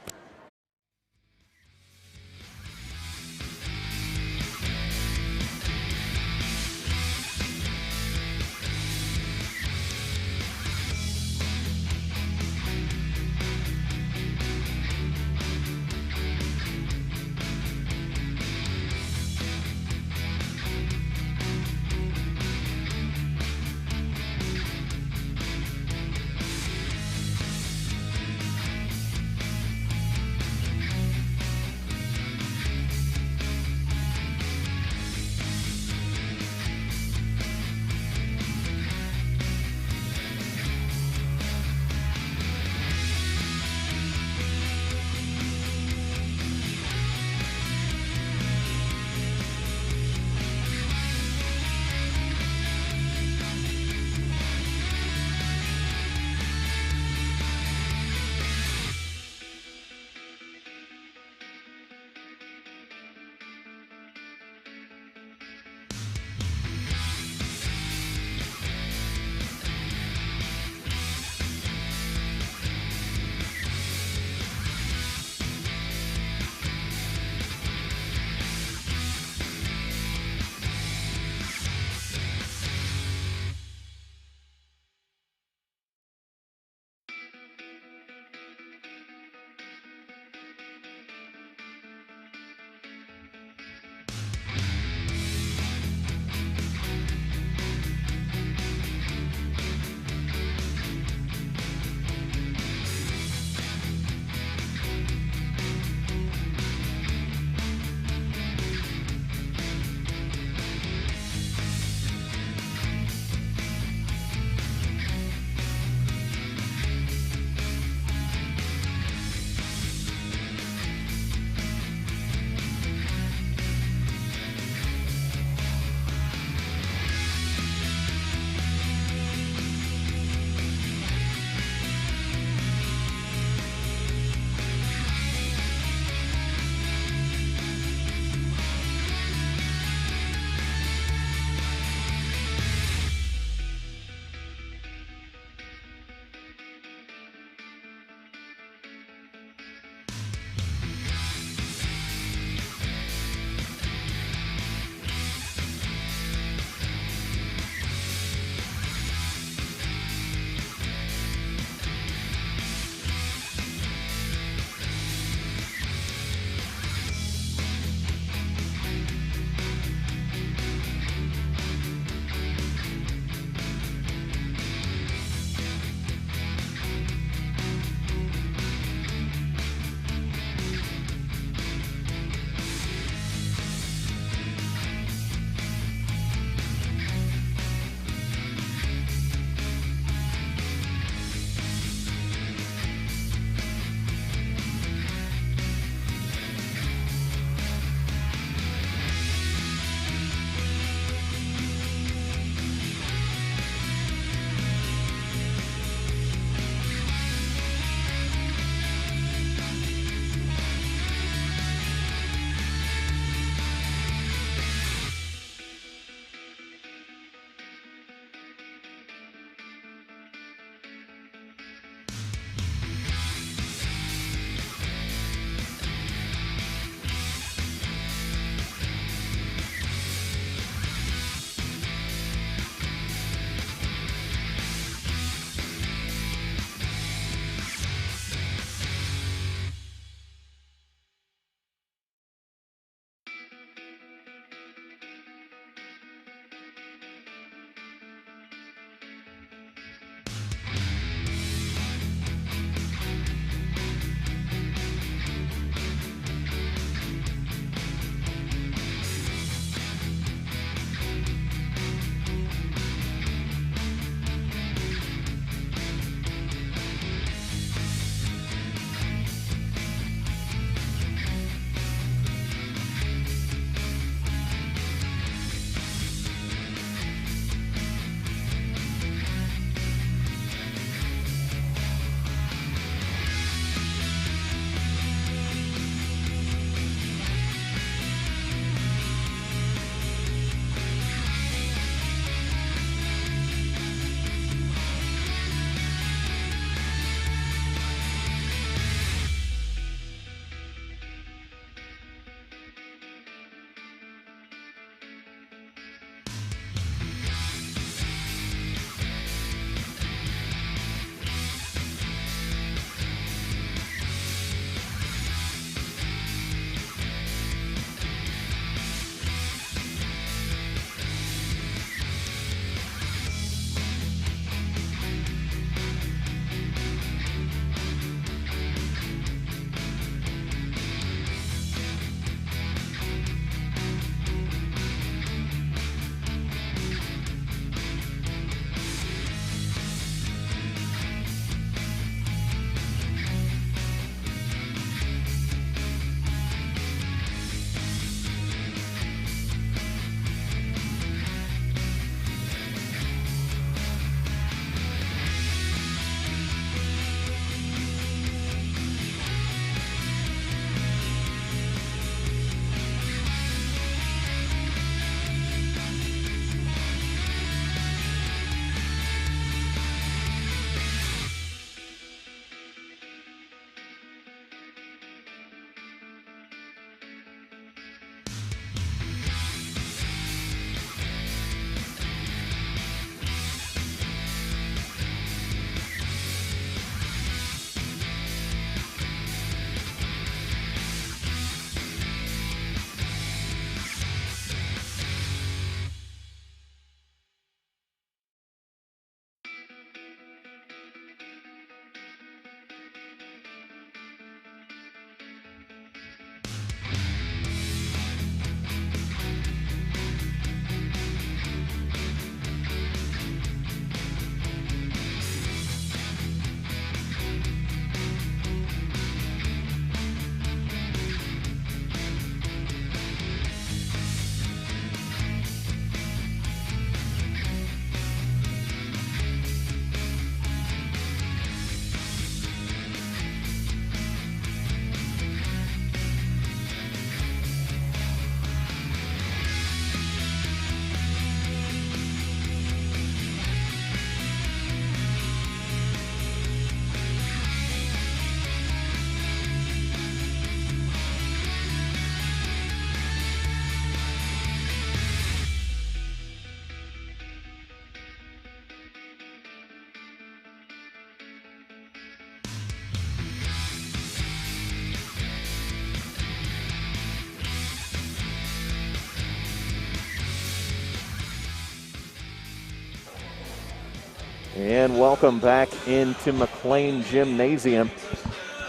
Speaker 2: And welcome back into McClain Gymnasium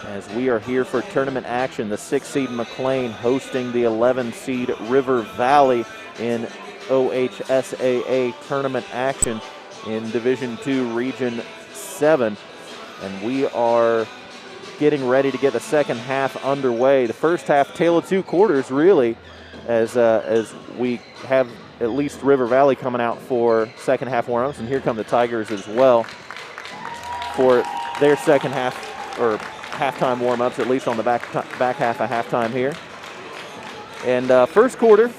Speaker 2: as we are here for tournament action. The 6-seed McClain hosting the 11-seed River Valley in OHSAA tournament action in Division II Region 7. And we are getting ready to get the second half underway. The first half, tale of two quarters, really, as we have at least River Valley coming out for second half warm-ups, and here come the Tigers as well for their second half or halftime warm-ups, at least on the back half of halftime here. And first quarter,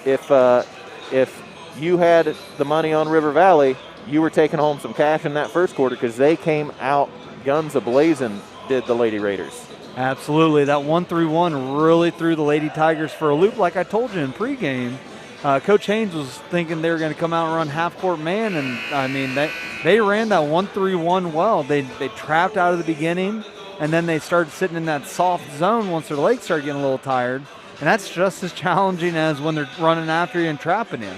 Speaker 2: if you had the money on River Valley, you were taking home some cash in that first quarter because they came out guns a-blazing, did the Lady Raiders.
Speaker 3: Absolutely. That 1-3-1 really threw the Lady Tigers for a loop. Like I told you in pregame, Coach Haynes was thinking they were going to come out and run half-court man, and, I mean, they ran that 1-3-1 well. They trapped out of the beginning, and then they started sitting in that soft zone once their legs started getting a little tired, and that's just as challenging as when they're running after you and trapping you.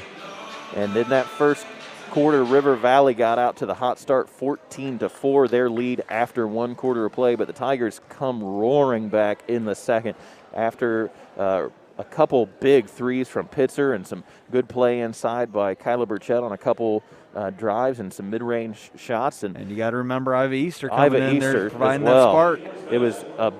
Speaker 2: And in that first quarter, River Valley got out to the hot start, 14-4, their lead after one quarter of play, but the Tigers come roaring back in the second after a couple big threes from Pitzer and some good play inside by Kyla Burchett on a couple drives and some mid-range shots. And
Speaker 3: you got to remember Iva Easter coming in there providing that spark.
Speaker 2: It was a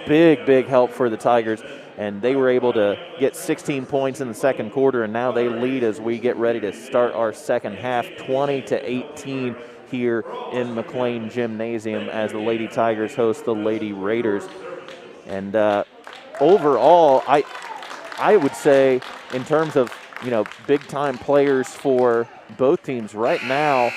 Speaker 2: big help for the Tigers, and they were able to get 16 points in the second quarter, and now they lead as we get ready to start our second half, 20-18 here in McClain Gymnasium as the Lady Tigers host the Lady Raiders. And overall, I would say in terms of, big-time players for both teams right now,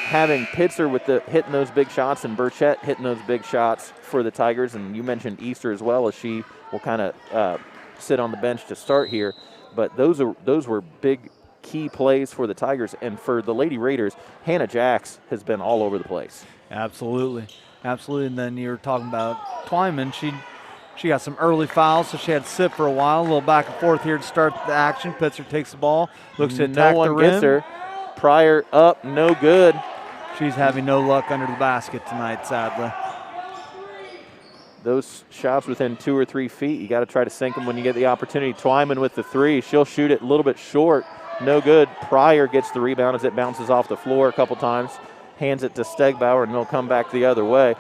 Speaker 2: having Pitzer with hitting those big shots and Burchett hitting those big shots for the Tigers, and you mentioned Easter as well, as she will kind of sit on the bench to start here. But those were big key plays for the Tigers, and for the Lady Raiders, Hannah Jacks has been all over the place.
Speaker 3: Absolutely. And then you were talking about Twyman. She got some early fouls, so she had to sit for a while. A little back and forth here to start the action. Pitzer takes the ball, looks to attack the rim.
Speaker 2: No one gets her. Pryor up, no good.
Speaker 3: She's having no luck under the basket tonight, sadly.
Speaker 2: Those shots within 2 or 3 feet, you got to try to sink them when you get the opportunity. Twyman with the three. She'll shoot it a little bit short. No good. Pryor gets the rebound as it bounces off the floor a couple times. Hands it to Stegbauer, and they'll come back the other way.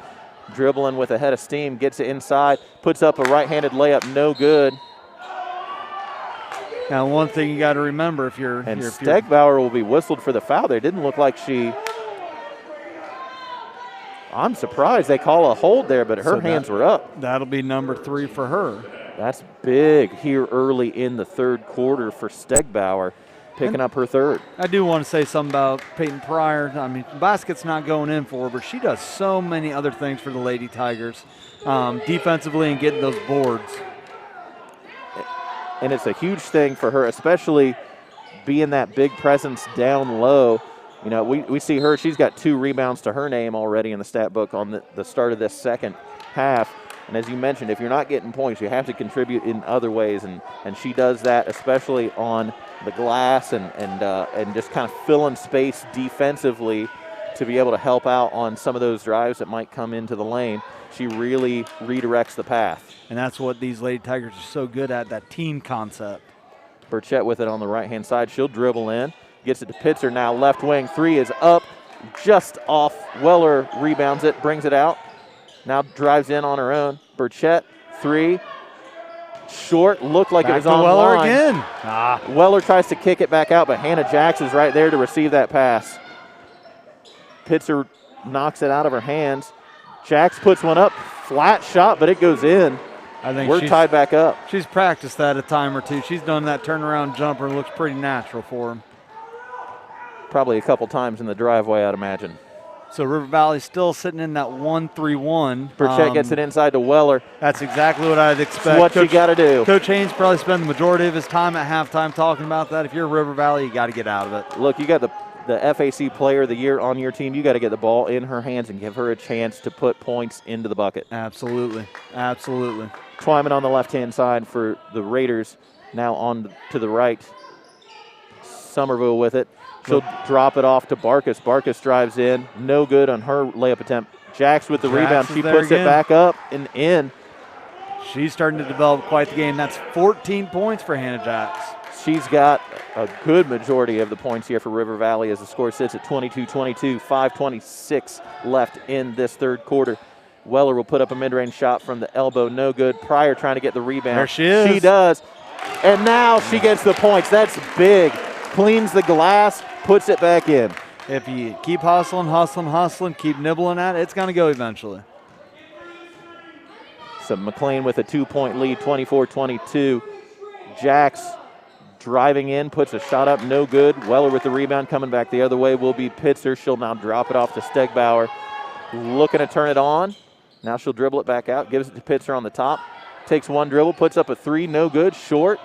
Speaker 2: Dribbling with a head of steam, gets it inside, puts up a right-handed layup, no good.
Speaker 3: Now, one thing you got to remember, if
Speaker 2: Stegbauer will be whistled for the foul there. It didn't look like I'm surprised they call a hold there, but her hands were up.
Speaker 3: That'll be number 3 for her.
Speaker 2: That's big here early in the third quarter for Stegbauer, picking up her third.
Speaker 3: I do want to say something about Peyton Pryor. I mean, the basket's not going in for her, but she does so many other things for the Lady Tigers, defensively and getting those boards.
Speaker 2: And it's a huge thing for her, especially being that big presence down low. We see her, she's got 2 rebounds to her name already in the stat book on the start of this second half. And as you mentioned, if you're not getting points, you have to contribute in other ways, and she does that, especially on the glass and just kind of filling space defensively to be able to help out on some of those drives that might come into the lane. She really redirects the path.
Speaker 3: And that's what these Lady Tigers are so good at, that team concept.
Speaker 2: Burchett with it on the right-hand side. She'll dribble in, gets it to Pitzer now. Left wing three is up, just off. Weller rebounds it, brings it out. Now drives in on her own. Burchett, three. Short, looked like
Speaker 3: back
Speaker 2: it was on
Speaker 3: Weller
Speaker 2: line.
Speaker 3: Again.
Speaker 2: Weller tries to kick it back out, but Hannah Jacks is right there to receive that pass. Pitzer knocks it out of her hands. Jacks puts one up, flat shot, but it goes in.
Speaker 3: I think
Speaker 2: we're tied back up.
Speaker 3: She's practiced that a time or two. She's done that turnaround jumper and looks pretty natural for him.
Speaker 2: Probably a couple times in the driveway, I'd imagine.
Speaker 3: So River Valley's still sitting in that 1-3-1.
Speaker 2: Burchett gets it inside to Weller.
Speaker 3: That's exactly what I'd expect.
Speaker 2: That's what you got to do.
Speaker 3: Coach Haynes probably spent the majority of his time at halftime talking about that. If you're River Valley, you got to get out of it.
Speaker 2: Look, you got the FAC Player of the Year on your team. You got to get the ball in her hands and give her a chance to put points into the bucket.
Speaker 3: Absolutely. Absolutely.
Speaker 2: Twyman on the left-hand side for the Raiders. Now on to the right Somerville with it. She'll drop it off to Barkus. Barkus drives in. No good on her layup attempt. Jax with the rebound. She puts it back up and in.
Speaker 3: She's starting to develop quite the game. That's 14 points for Hannah Jax.
Speaker 2: She's got a good majority of the points here for River Valley as the score sits at 22-22, 5:26 left in this third quarter. Weller will put up a mid-range shot from the elbow, no good. Pryor trying to get the rebound.
Speaker 3: There she is.
Speaker 2: She does. And now she gets the points. That's big. Cleans the glass, puts it back in.
Speaker 3: If you keep hustling, keep nibbling at it, it's going to go eventually.
Speaker 2: So McClain with a 2-point lead, 24-22. Jax driving in, puts a shot up, no good. Weller with the rebound, coming back the other way will be Pitzer. She'll now drop it off to Stegbauer. Looking to turn it on. Now she'll dribble it back out, gives it to Pitzer on the top. Takes one dribble, puts up a three, no good, short.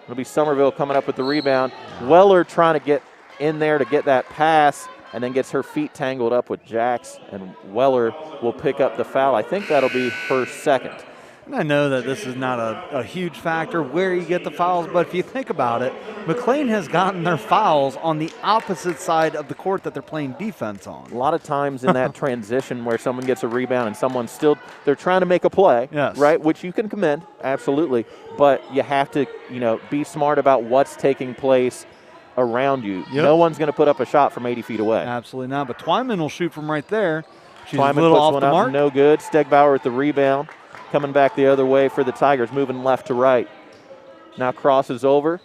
Speaker 2: It'll be Somerville coming up with the rebound. Weller trying to get in there to get that pass, and then gets her feet tangled up with Jax, and Weller will pick up the foul. I think that'll be her second.
Speaker 3: And I know that this is not a huge factor where you get the fouls, but if you think about it, McClain has gotten their fouls on the opposite side of the court that they're playing defense on.
Speaker 2: A lot of times in that transition where someone gets a rebound and someone's still, they're trying to make a play,
Speaker 3: yes,
Speaker 2: right, which you can commend, absolutely, but you have to, be smart about what's taking place around you.
Speaker 3: Yep.
Speaker 2: No one's going to put up a shot from 80 feet away.
Speaker 3: Absolutely not, but Twyman will shoot from right there. She's
Speaker 2: Twyman
Speaker 3: a little
Speaker 2: puts
Speaker 3: off
Speaker 2: one
Speaker 3: the
Speaker 2: up,
Speaker 3: mark.
Speaker 2: no good. Stegbauer with the rebound. Coming back the other way for the Tigers, moving left to right. Now crosses over,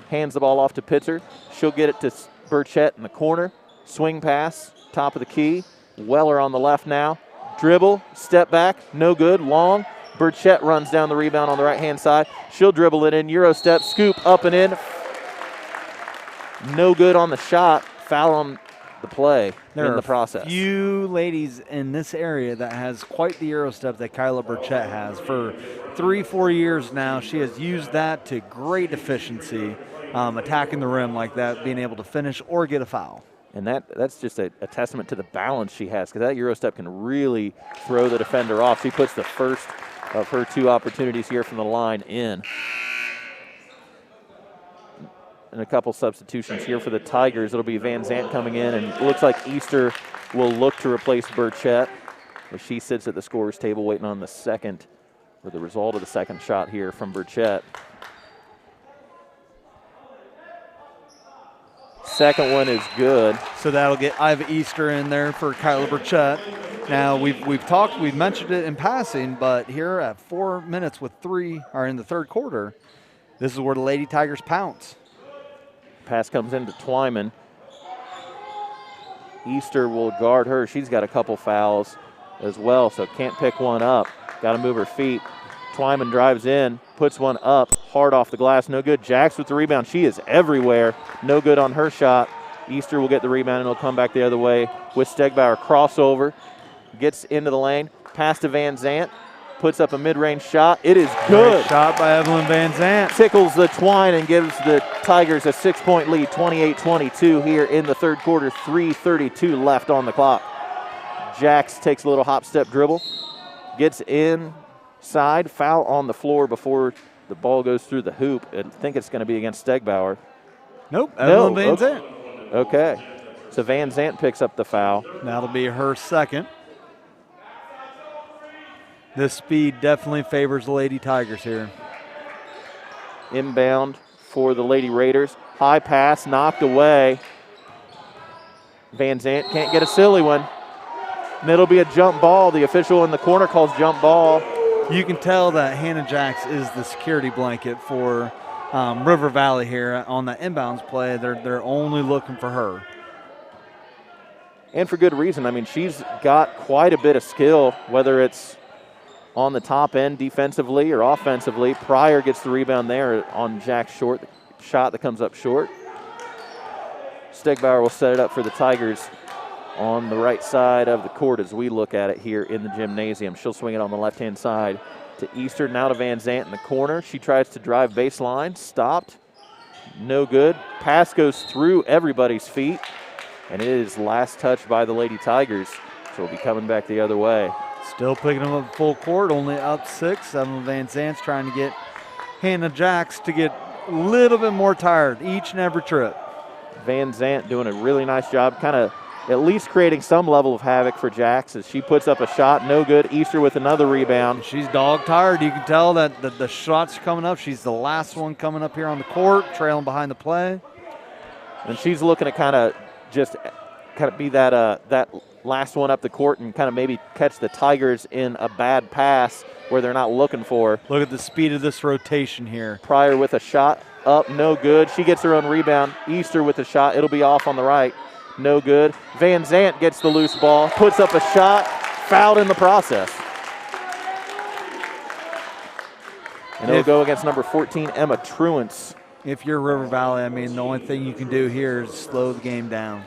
Speaker 2: hands the ball off to Pitzer. She'll get it to Burchett in the corner. Swing pass, top of the key. Weller on the left now. Dribble, step back, no good, long. Burchett runs down the rebound on the right-hand side. She'll dribble it in, Euro step, scoop, up and in. No good on the shot, foul on the play in the process.
Speaker 3: There are few ladies in this area that has quite the Euro step that Kyla Burchett has. For 3-4 years now, she has used that to great efficiency, attacking the rim like that, being able to finish or get a foul.
Speaker 2: And that's just a testament to the balance she has, because that Euro step can really throw the defender off. She puts the first of her two opportunities here from the line in. And a couple substitutions here for the Tigers. It'll be Van Zant coming in, and it looks like Easter will look to replace Burchett as she sits at the scorer's table waiting on the second, or the result of the second shot here from Burchett. Second one is good.
Speaker 3: So that'll get Iva Easter in there for Kyla Burchett. Now we've mentioned it in passing, but here at 4 minutes with three, or in the third quarter, this is where the Lady Tigers pounce.
Speaker 2: Pass comes into Twyman. Easter will guard her. She's got a couple fouls as well, so can't pick one up. Got to move her feet. Twyman drives in, puts one up, hard off the glass, no good. Jax with the rebound. She is everywhere. No good on her shot. Easter will get the rebound, and it'll come back the other way with Stegbauer. Crossover, gets into the lane, pass to Van Zant. Puts up a mid-range shot. It is good.
Speaker 3: Great shot by Evelyn Van Zant.
Speaker 2: Tickles the twine and gives the Tigers a 6-point lead, 28-22 here in the third quarter. 3:32 left on the clock. Jax takes a little hop-step dribble, gets inside, foul on the floor before the ball goes through the hoop. I think it's going to be against Stegbauer.
Speaker 3: Nope, Evelyn Van Zant.
Speaker 2: Okay, so Van Zant picks up the foul.
Speaker 3: That'll be her second. This speed definitely favors the Lady Tigers here.
Speaker 2: Inbound for the Lady Raiders. High pass, knocked away. Van Zant can't get a silly one. And it'll be a jump ball. The official in the corner calls jump ball.
Speaker 3: You can tell that Hannah Jax is the security blanket for River Valley here on the inbounds play. They're only looking for her.
Speaker 2: And for good reason. I mean, she's got quite a bit of skill, whether it's on the top end defensively or offensively. Pryor gets the rebound there on Jack's short shot that comes up short. Stegbauer will set it up for the Tigers on the right side of the court as we look at it here in the gymnasium. She'll swing it on the left-hand side to Easter, now to Van Zant in the corner. She tries to drive baseline, stopped, no good. Pass goes through everybody's feet, and it is last touch by the Lady Tigers, so we'll be coming back the other way.
Speaker 3: Still picking them up full court, only up 6. Evelyn Van Zant's trying to get Hannah Jax to get little bit more tired each and every trip.
Speaker 2: Van Zant doing a really nice job, kind of at least creating some level of havoc for Jax as she puts up a shot, no good. Easter with another rebound.
Speaker 3: She's dog tired. You can tell that the shots coming up. She's the last one coming up here on the court, trailing behind the play.
Speaker 2: And she's looking to kind of be that last one up the court and kind of maybe catch the Tigers in a bad pass where they're not looking for.
Speaker 3: Look at the speed of this rotation here.
Speaker 2: Pryor with a shot up, no good. She gets her own rebound. Easter with a shot. It'll be off on the right. No good. Van Zant gets the loose ball, puts up a shot, fouled in the process. And it'll go against number 14, Emma Truance.
Speaker 3: If you're River Valley, I mean, the only thing you can do here is slow the game down.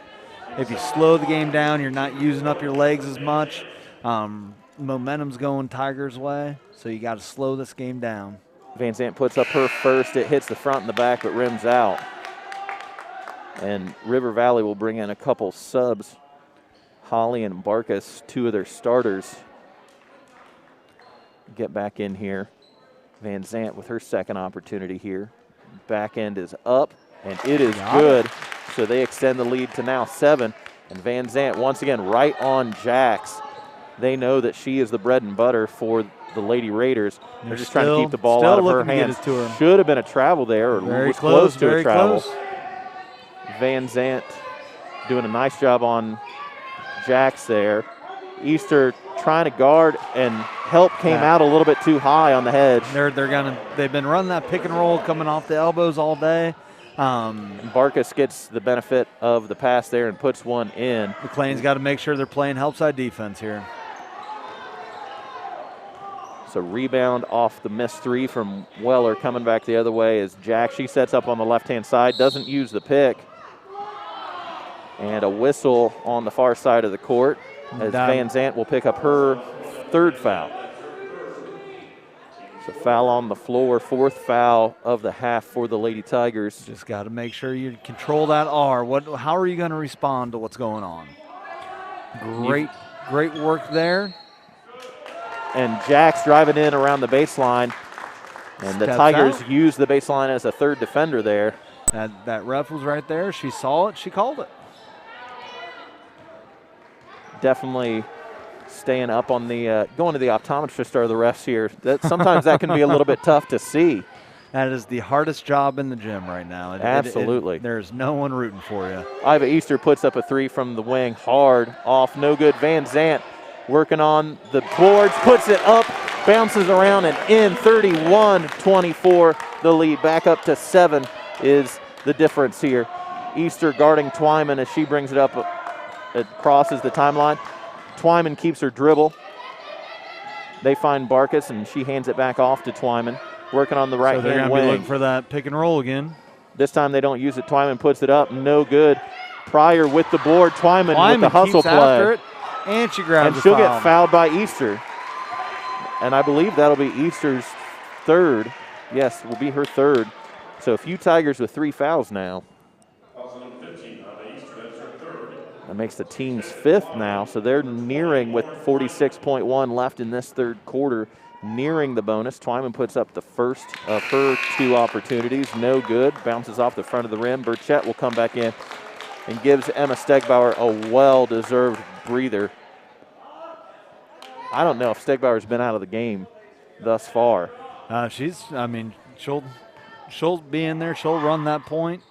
Speaker 3: If you slow the game down, you're not using up your legs as much. Momentum's going Tigers' way, so you got to slow this game down.
Speaker 2: Van Zant puts up her first. It hits the front and the back, but rims out. And River Valley will bring in a couple subs. Holly and Barkas, two of their starters, get back in here. Van Zant with her second opportunity here. Back end is up, and it is good. So they extend the lead to now 7. And Van Zant once again right on Jax. They know that she is the bread and butter for the Lady Raiders. They're just trying to keep the ball out of her hands. Should have been a travel there, or was close to a travel. Van Zant doing a nice job on Jax there. Easter trying to guard, and help came out a little bit too high on the hedge.
Speaker 3: They've been running that pick and roll coming off the elbows all day.
Speaker 2: Barkas gets the benefit of the pass there and puts one in.
Speaker 3: McClain's got to make sure they're playing help side defense here.
Speaker 2: So rebound off the missed three from Weller coming back the other way is Jack. She sets up on the left-hand side, doesn't use the pick. And a whistle on the far side of the court as Van Zant will pick up her third foul. So foul on the floor, fourth foul of the half for the Lady Tigers.
Speaker 3: Just got to make sure you control that R. How are you going to respond to what's going on? Great work there.
Speaker 2: And Jack's driving in around the baseline. And the Tigers use the baseline as a third defender there.
Speaker 3: That ref was right there. She saw it. She called it.
Speaker 2: Definitely staying up on the going to the optometrist are the refs here. Sometimes that can be a little bit tough to see.
Speaker 3: That is the hardest job in the gym right now.
Speaker 2: Absolutely.
Speaker 3: There's no one rooting for you.
Speaker 2: Iva Easter puts up a three from the wing, hard, off, no good. Van Zant working on the boards, puts it up, bounces around and in. 31-24, the lead. Back up to 7 is the difference here. Easter guarding Twyman as she brings it up. It crosses the timeline. Twyman keeps her dribble. They find Barkas, and she hands it back off to Twyman, working on the right-hand wing.
Speaker 3: So they're going to be looking for that pick and roll again.
Speaker 2: This time they don't use it. Twyman puts it up. No good. Pryor with the board. Twyman with the hustle play.
Speaker 3: After it, and she grabs
Speaker 2: and she'll get fouled by Easter. And I believe that'll be Easter's third. Yes, will be her third. So a few Tigers with 3 fouls now. That makes the team's 5th now, so they're nearing with 46.1 left in this third quarter, nearing the bonus. Twyman puts up the first of her 2 opportunities. No good. Bounces off the front of the rim. Burchett will come back in and gives Emma Stegbauer a well-deserved breather. I don't know if Stegbauer's been out of the game thus far.
Speaker 3: She'll be in there. She'll run that point.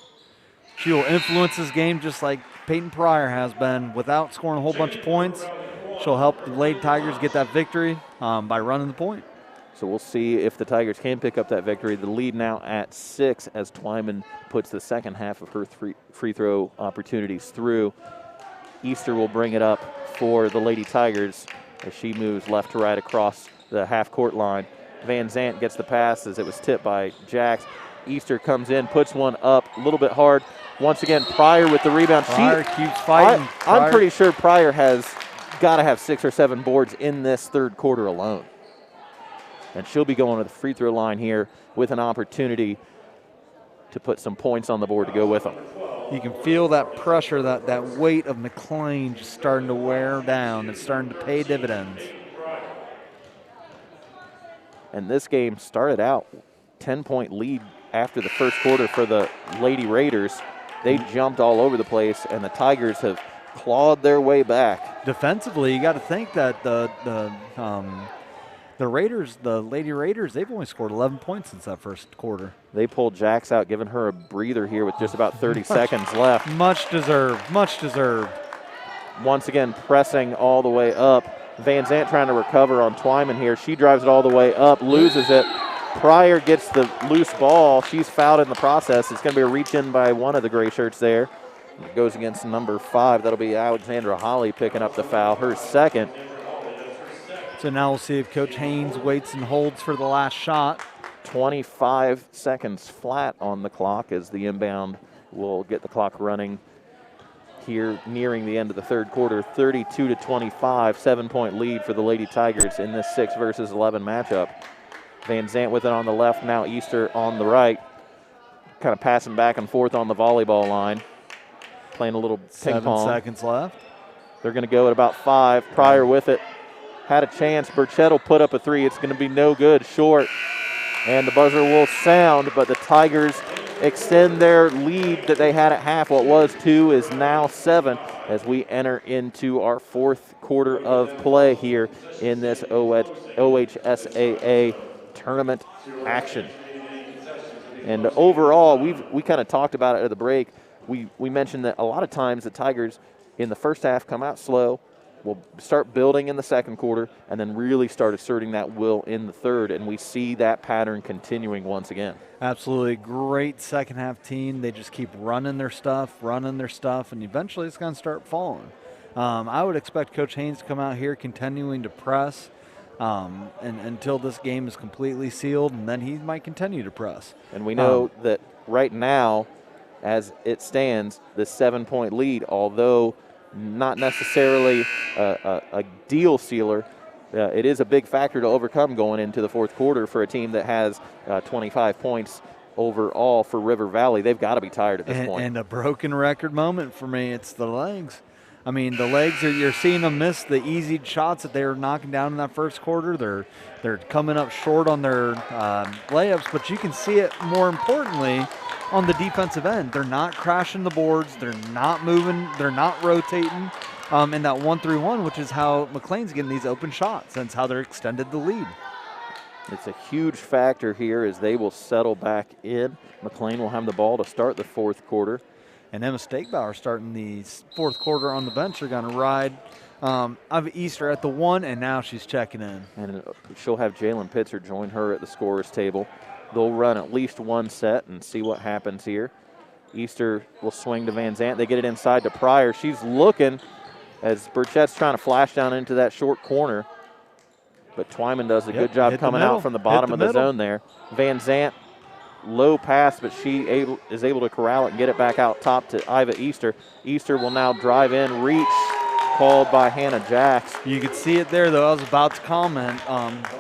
Speaker 3: She will influence this game just like Peyton Pryor has been. Without scoring a whole bunch of points, she'll help the Lady Tigers get that victory by running the point.
Speaker 2: So we'll see if the Tigers can pick up that victory. The lead now at 6 as Twyman puts the second half of her free throw opportunities through. Easter will bring it up for the Lady Tigers as she moves left to right across the half-court line. Van Zant gets the pass as it was tipped by Jax. Easter comes in, puts one up a little bit hard. Once again, Pryor with the rebound.
Speaker 3: Pryor keeps fighting.
Speaker 2: I'm pretty sure Pryor has got to have 6 or 7 boards in this third quarter alone. And she'll be going to the free throw line here with an opportunity to put some points on the board to go with them.
Speaker 3: You can feel that pressure, that weight of McClain just starting to wear down. It's starting to pay dividends.
Speaker 2: And this game started out 10-point lead after the first quarter for the Lady Raiders. They jumped all over the place, and the Tigers have clawed their way back.
Speaker 3: Defensively, you got to think that the Raiders, the Lady Raiders, they've only scored 11 points since that first quarter.
Speaker 2: They pulled Jax out, giving her a breather here with just about 30 seconds left.
Speaker 3: Much deserved, much deserved.
Speaker 2: Once again, pressing all the way up. Van Zant trying to recover on Twyman here. She drives it all the way up, loses it. Pryor gets the loose ball. She's fouled in the process. It's going to be a reach in by one of the gray shirts there. It goes against number 5. That'll be Alexandra Holly picking up the foul, her second.
Speaker 3: So now we'll see if Coach Haynes waits and holds for the last shot.
Speaker 2: 25 seconds flat on the clock as the inbound will get the clock running here nearing the end of the third quarter. 32-25, 7-point lead for the Lady Tigers in this 6 versus 11 matchup. Van Zant with it on the left, now Easter on the right. Kind of passing back and forth on the volleyball line. Playing a little ping pong.
Speaker 3: 7 seconds left.
Speaker 2: They're going to go at about 5. Pryor with it. Had a chance. Burchett will put up a 3. It's going to be no good. Short. And the buzzer will sound, but the Tigers extend their lead that they had at half. What was 2 is now 7 as we enter into our fourth quarter of play here in this OHSAA tournament action. And overall, we kind of talked about it at the break. We mentioned that a lot of times the Tigers in the first half come out slow, will start building in the second quarter, and then really start asserting that will in the third, and we see that pattern continuing once again.
Speaker 3: Absolutely great second half team. They just keep running their stuff, and eventually it's going to start falling. I would expect Coach Haynes to come out here continuing to press and until this game is completely sealed, and then he might continue to press.
Speaker 2: And we know that right now, as it stands, the 7-point lead, although not necessarily a deal sealer, it is a big factor to overcome going into the fourth quarter for a team that has 25 points overall for River Valley. They've got to be tired at this point.
Speaker 3: And a broken record moment for me, it's the legs. I mean, the legs, you're seeing them miss the easy shots that they were knocking down in that first quarter. They're coming up short on their layups, but you can see it more importantly on the defensive end. They're not crashing the boards. They're not moving. They're not rotating in that 1-3-1, which is how McClain's getting these open shots. That's how they're extended the lead.
Speaker 2: It's a huge factor here as they will settle back in. McClain will have the ball to start the fourth quarter.
Speaker 3: And Emma Stakebauer starting the fourth quarter on the bench. They're going to ride Ivy Easter at the 1, and now she's checking in. And
Speaker 2: she'll have Jalen Pitzer join her at the scorer's table. They'll run at least one set and see what happens here. Easter will swing to Van Zant. They get it inside to Pryor. She's looking as Burchett's trying to flash down into that short corner. But Twyman does a good job coming out from the bottom of the zone there. Van Zant, low pass, but she is able to corral it and get it back out top to Iva Easter. Easter will now drive in, reach, called by Hannah Jax.
Speaker 3: You could see it there, though. I was about to comment.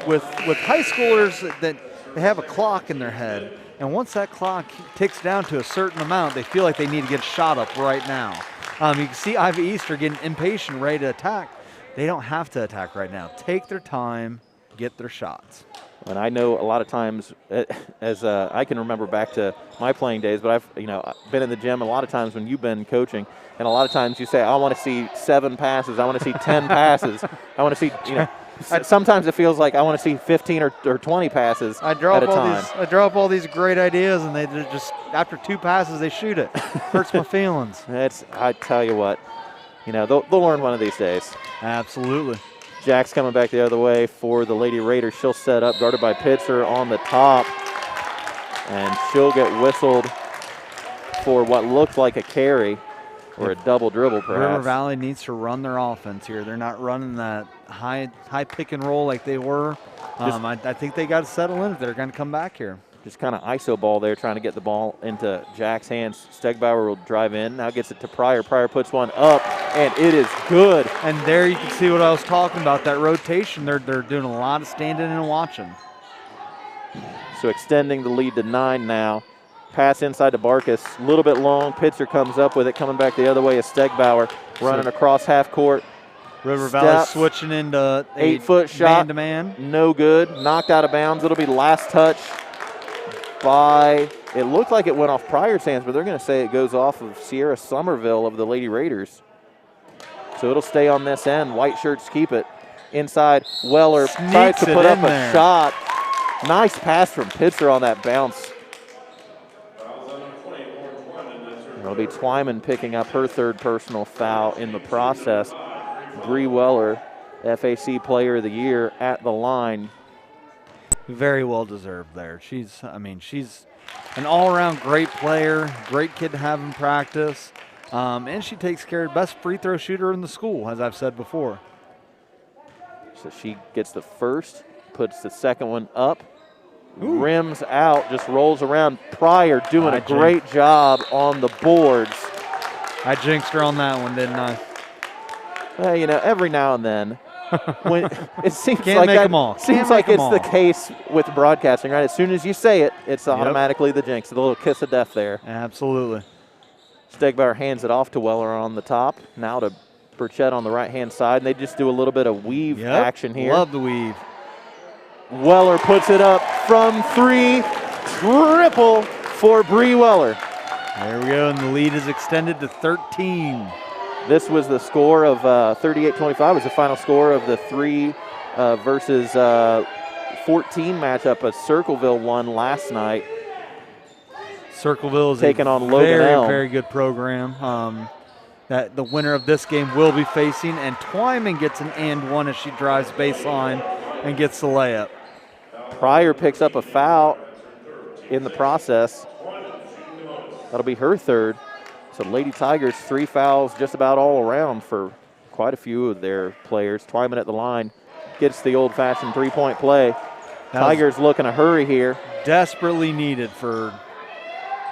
Speaker 3: With high schoolers that they have a clock in their head, and once that clock ticks down to a certain amount, they feel like they need to get a shot up right now. You can see Ivy Easter getting impatient, ready to attack. They don't have to attack right now. Take their time, get their shots.
Speaker 2: And I know a lot of times, as I can remember back to my playing days, but I've been in the gym a lot of times when you've been coaching, and a lot of times you say, I want to see 7 passes, I want to see 10 passes, I want to see, sometimes it feels like I want to see 15 or 20 passes at a time.
Speaker 3: I draw up all these great ideas, and they just, after 2 passes, they shoot it. Hurts my feelings.
Speaker 2: I tell you what, they'll learn one of these days.
Speaker 3: Absolutely.
Speaker 2: Jack's coming back the other way for the Lady Raiders. She'll set up, guarded by Pitzer on the top, and she'll get whistled for what looked like a carry or a double dribble, perhaps.
Speaker 3: River Valley needs to run their offense here. They're not running that high pick and roll like they were. I think they got to settle in if they're going to come back here.
Speaker 2: Just kind of ISO ball there, trying to get the ball into Jack's hands. Stegbauer will drive in. Now gets it to Pryor. Pryor puts one up, and it is good.
Speaker 3: And there you can see what I was talking about, that rotation. They're doing a lot of standing and watching.
Speaker 2: So extending the lead to 9 now. Pass inside to Barkus. A little bit long. Pitzer comes up with it. Coming back the other way is Stegbauer. Running across half court.
Speaker 3: River Valley switching into
Speaker 2: 8-foot shot.
Speaker 3: Man-to-man.
Speaker 2: No good. Knocked out of bounds. It'll be last touch by It looked like it went off Pryor's hands, but they're going to say it goes off of Sierra Somerville of the Lady Raiders. So it'll stay on this end. White shirts keep it. Inside, Weller tries to put up a shot. Nice pass from Pitzer on that bounce. It'll be Twyman picking up her third personal foul in the process. Bree Weller, FAC Player of the Year at the line.
Speaker 3: Very well deserved there. She's an all-around great player, great kid to have in practice, and she takes care of best free throw shooter in the school, as I've said before.
Speaker 2: So she gets the first, puts the second one up, rims out, just rolls around. Pryor doing a great job on the boards.
Speaker 3: I jinxed her on that one, didn't I?
Speaker 2: Well, you know, every now and then, when it seems
Speaker 3: Can't
Speaker 2: like
Speaker 3: make
Speaker 2: that,
Speaker 3: 'em all.
Speaker 2: seems
Speaker 3: Can't
Speaker 2: like
Speaker 3: make 'em
Speaker 2: it's the
Speaker 3: all.
Speaker 2: case with broadcasting, right? As soon as you say it, it's automatically the jinx. The little kiss of death there.
Speaker 3: Absolutely.
Speaker 2: Stegbauer hands it off to Weller on the top. Now to Burchett on the right-hand side, and they just do a little bit of weave action here.
Speaker 3: Love the weave.
Speaker 2: Weller puts it up from three. Triple for Bree Weller.
Speaker 3: There we go, and the lead is extended to 13.
Speaker 2: This was the score of 38-25 was the final score of the 3 versus 14 matchup. A Circleville won last night.
Speaker 3: Circleville is
Speaker 2: taking on Logan
Speaker 3: very,
Speaker 2: Elm.
Speaker 3: very good program that the winner of this game will be facing, and Twyman gets an and one as she drives baseline and gets the layup.
Speaker 2: Pryor picks up a foul in the process. That'll be her third. So Lady Tigers 3 fouls just about all around for quite a few of their players. Twyman at the line gets the old-fashioned three-point play. Tigers looking to hurry here.
Speaker 3: Desperately needed for.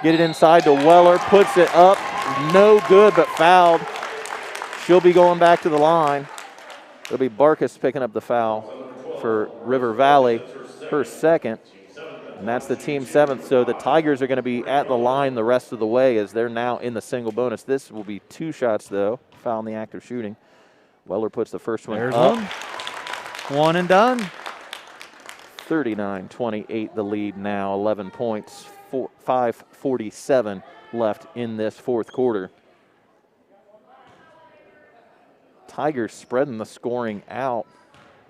Speaker 2: Get it inside to Weller, puts it up. No good, but fouled. She'll be going back to the line. It'll be Barkus picking up the foul for River Valley, her second. And that's the team 7th. So the Tigers are going to be at the line the rest of the way as they're now in the single bonus. This will be 2 shots, though. Foul in the act of shooting. Weller puts the first one
Speaker 3: There's
Speaker 2: up.
Speaker 3: One and done.
Speaker 2: 39-28 the lead now. 11 points, 5:47 left in this fourth quarter. Tigers spreading the scoring out.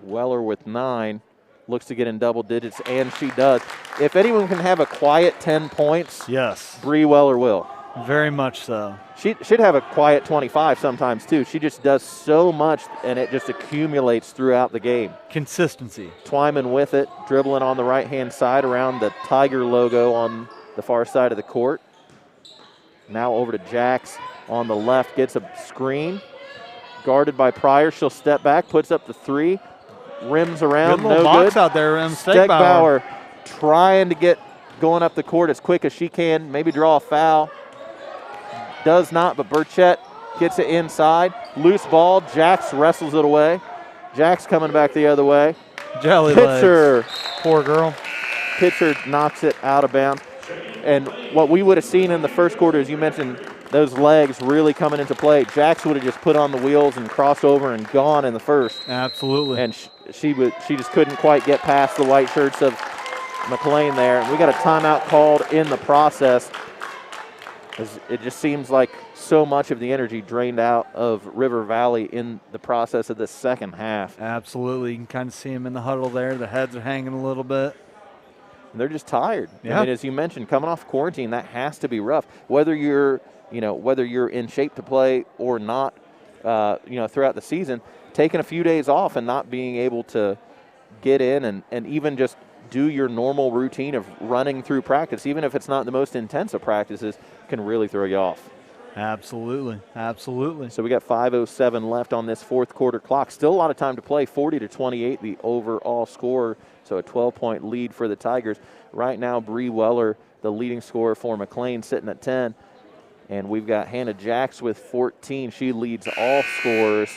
Speaker 2: Weller with 9. Looks to get in double digits, and she does. If anyone can have a quiet 10 points,
Speaker 3: yes,
Speaker 2: Bree Weller will.
Speaker 3: Very much so.
Speaker 2: She should have a quiet 25 sometimes, too. She just does so much, and it just accumulates throughout the game.
Speaker 3: Consistency.
Speaker 2: Twyman with it, dribbling on the right-hand side around the Tiger logo on the far side of the court. Now over to Jax on the left, gets a screen. Guarded by Pryor. She'll step back, puts up the 3. Rims around,
Speaker 3: good little
Speaker 2: no
Speaker 3: box
Speaker 2: good.
Speaker 3: out there,
Speaker 2: Stegbauer trying to get going up the court as quick as she can, maybe draw a foul. Does not, but Burchett gets it inside. Loose ball, Jax wrestles it away. Jax coming back the other way.
Speaker 3: Jelly
Speaker 2: Pitzer.
Speaker 3: legs. Poor girl.
Speaker 2: Pitzer knocks it out of bounds. And what we would have seen in the first quarter, as you mentioned, those legs really coming into play. Jax would have just put on the wheels and crossed over and gone in the first.
Speaker 3: Absolutely.
Speaker 2: And she just couldn't quite get past the white shirts of McClain there. And we got a timeout called in the process. It just seems like so much of the energy drained out of River Valley in the process of this second half.
Speaker 3: Absolutely. You can kind of see them in the huddle there. The heads are hanging a little bit.
Speaker 2: And they're just tired.
Speaker 3: Yeah.
Speaker 2: I mean, as you mentioned, coming off quarantine, that has to be rough. Whether you're in shape to play or not, throughout the season, taking a few days off and not being able to get in and even just do your normal routine of running through practice, even if it's not the most intense of practices, can really throw you off.
Speaker 3: Absolutely. Absolutely.
Speaker 2: So we got 5:07 left on this fourth quarter clock. Still a lot of time to play. 40-28 the overall score. So a 12-point lead for the Tigers. Right now, Bree Weller, the leading scorer for McClain, sitting at 10. And we've got Hannah Jax with 14. She leads all scorers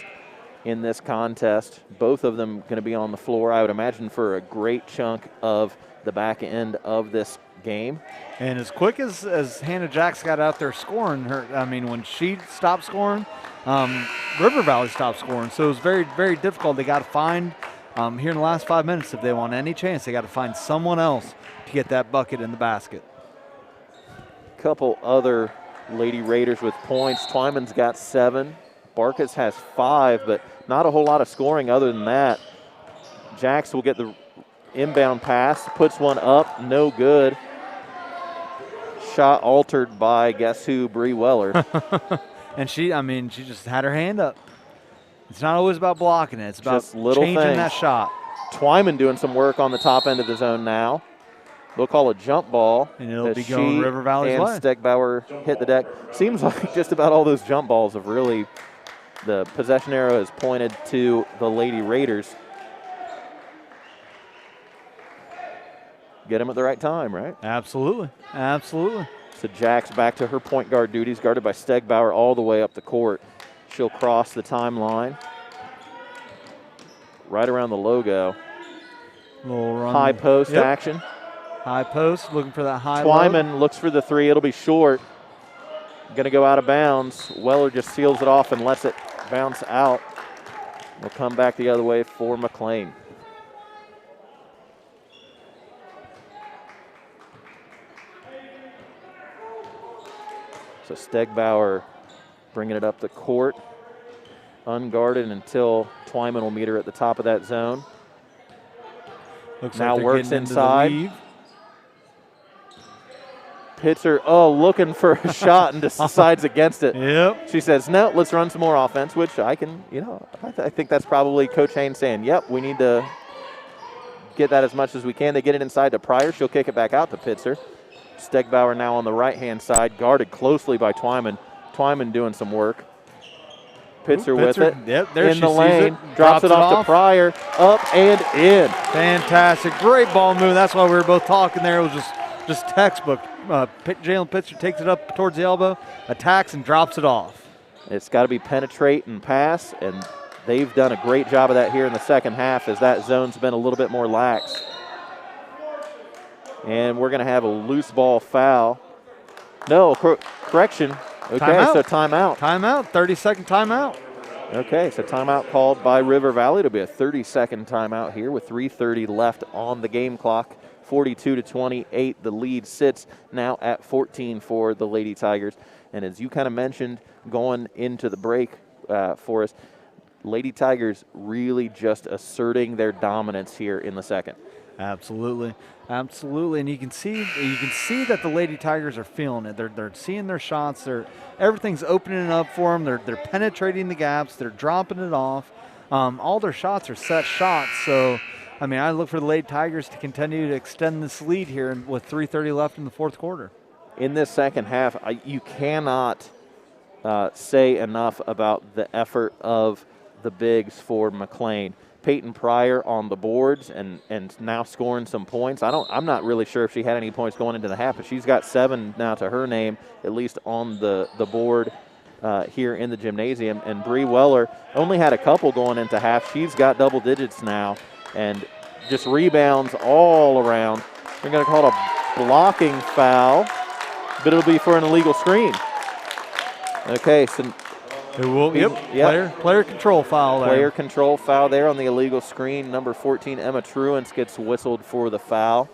Speaker 2: in this contest. Both of them going to be on the floor, I would imagine, for a great chunk of the back end of this game.
Speaker 3: And as quick as Hannah Jax got out there scoring, when she stopped scoring, River Valley stopped scoring. So it was very, very difficult. They got to find, here in the last 5 minutes, if they want any chance, they got to find someone else to get that bucket in the basket.
Speaker 2: couple other Lady Raiders with points. Twyman's got 7. Barkus has 5, but not a whole lot of scoring other than that. Jax will get the inbound pass, puts one up, no good. Shot altered by, guess who, Bree Weller.
Speaker 3: And she just had her hand up. It's not always about blocking it. It's about
Speaker 2: Just little
Speaker 3: changing
Speaker 2: things.
Speaker 3: that shot.
Speaker 2: Twyman doing some work on the top end of the zone now. They'll call a jump ball.
Speaker 3: And it'll
Speaker 2: as
Speaker 3: be going
Speaker 2: she
Speaker 3: River Valley's
Speaker 2: and
Speaker 3: way.
Speaker 2: Stegbauer hit the deck. Seems like just about all those jump balls have really, the possession arrow has pointed to the Lady Raiders. Get them at the right time, right?
Speaker 3: Absolutely. Absolutely.
Speaker 2: So Jax back to her point guard duties, guarded by Stegbauer all the way up the court. She'll cross the timeline. Right around the logo.
Speaker 3: Little run.
Speaker 2: High post
Speaker 3: Yep.
Speaker 2: action.
Speaker 3: High post, looking for that high
Speaker 2: Twyman looks for the 3. It'll be short. Going to go out of bounds. Weller just seals it off and lets it bounce out. We'll come back the other way for McClain. So Stegbauer bringing it up the court. Unguarded until Twyman will meet her at the top of that zone.
Speaker 3: Looks
Speaker 2: Now
Speaker 3: like they're
Speaker 2: works
Speaker 3: getting into the
Speaker 2: inside.
Speaker 3: weave.
Speaker 2: Pitzer, looking for a shot and just decides against it.
Speaker 3: Yep.
Speaker 2: She says, no, let's run some more offense, which I can, I think that's probably Coach Haynes saying, yep, we need to get that as much as we can. They get it inside to Pryor. She'll kick it back out to Pitzer. Stegbauer now on the right-hand side, guarded closely by Twyman. Twyman doing some work. Pitzer with it.
Speaker 3: Yep, there
Speaker 2: in
Speaker 3: she
Speaker 2: the
Speaker 3: sees
Speaker 2: lane.
Speaker 3: it.
Speaker 2: Drops it off to Pryor. Up and in.
Speaker 3: Fantastic. Great ball move. That's why we were both talking there. It was just textbook. Jalen Pitzer takes it up towards the elbow, attacks, and drops it off.
Speaker 2: It's got to be penetrate and pass, and they've done a great job of that here in the second half as that zone's been a little bit more lax. And we're going to have a loose ball foul. No, correction. Okay,
Speaker 3: Timeout.
Speaker 2: so timeout.
Speaker 3: Timeout, 30-second timeout.
Speaker 2: Okay, so timeout called by River Valley. It'll be a 30-second timeout here with 3:30 left on the game clock. 42-28, the lead sits now at 14 for the Lady Tigers. And as you kind of mentioned going into the break for us, Lady Tigers really just asserting their dominance here in the second.
Speaker 3: Absolutely, absolutely, and you can see that the Lady Tigers are feeling it. They're seeing their shots. Everything's opening up for them. They're penetrating the gaps. They're dropping it off. All their shots are set shots. So, I look for the Lady Tigers to continue to extend this lead here with 3:30 left in the fourth quarter.
Speaker 2: In this second half, you cannot say enough about the effort of the bigs for McClain. Peyton Pryor on the boards and now scoring some points. I'm not really sure if she had any points going into the half, but she's got 7 now to her name, at least on the board here in the gymnasium. And Bree Weller only had a couple going into half. She's got double digits now and just rebounds all around. They're going to call it a blocking foul, but it'll be for an illegal screen. Okay, so
Speaker 3: It will. Yep. Player control foul there.
Speaker 2: Player control foul there on the illegal screen. Number 14, Emma Truance, gets whistled for the foul.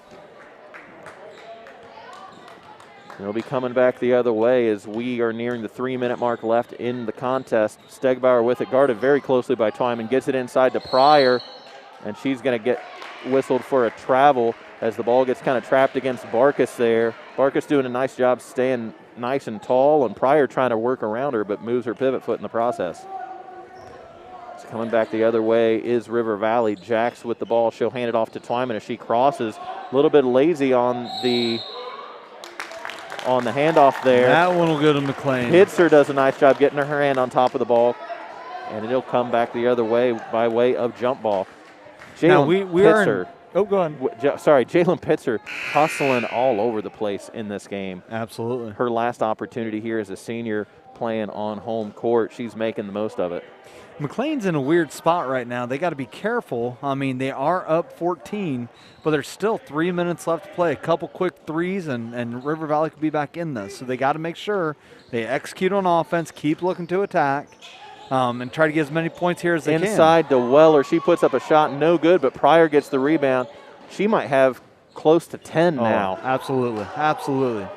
Speaker 2: And it'll be coming back the other way as we are nearing the 3-minute mark left in the contest. Stegbauer with it, guarded very closely by Twyman, gets it inside to Pryor, and she's going to get whistled for a travel as the ball gets kind of trapped against Barkus there. Barkus doing a nice job staying nice and tall, and Pryor trying to work around her but moves her pivot foot in the process. It's coming back the other way is River Valley. Jax with the ball. She'll hand it off to Twyman as she crosses. A little bit lazy on the handoff there.
Speaker 3: That one will go to McClain.
Speaker 2: Pitzer does a nice job getting her hand on top of the ball, and it'll come back the other way by way of jump ball.
Speaker 3: Now
Speaker 2: Jalen
Speaker 3: we
Speaker 2: Pitzer.
Speaker 3: Oh, go on.
Speaker 2: Jalen Pitzer hustling all over the place in this game.
Speaker 3: Absolutely.
Speaker 2: Her last opportunity here as a senior playing on home court. She's making the most of it.
Speaker 3: McClain's in a weird spot right now. They got to be careful. They are up 14, but there's still 3 minutes left to play. A couple quick threes, and River Valley could be back in this. So they got to make sure they execute on offense, keep looking to attack, and try to get as many points here as they can.
Speaker 2: Inside to Weller. She puts up a shot, no good, but Pryor gets the rebound. She might have close to 10 now.
Speaker 3: Absolutely, absolutely.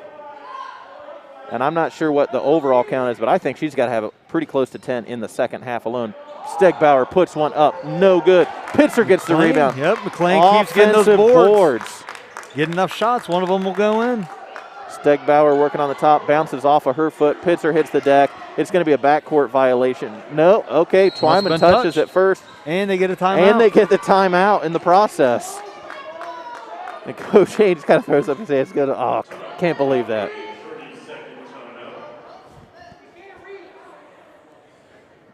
Speaker 2: And I'm not sure what the overall count is, but I think she's got to have pretty close to 10 in the second half alone. Stegbauer puts one up. No good. Pitzer gets the rebound.
Speaker 3: Yep, McClain keeps getting those boards. Get enough shots, one of them will go in.
Speaker 2: Stegbauer working on the top, bounces off of her foot. Pitzer hits the deck. It's going to be a backcourt violation. No, okay, Twyman touches it first.
Speaker 3: And they get a timeout.
Speaker 2: And they get the timeout in the process. And Coach Haynes kind of throws up his hands. Oh, can't believe that.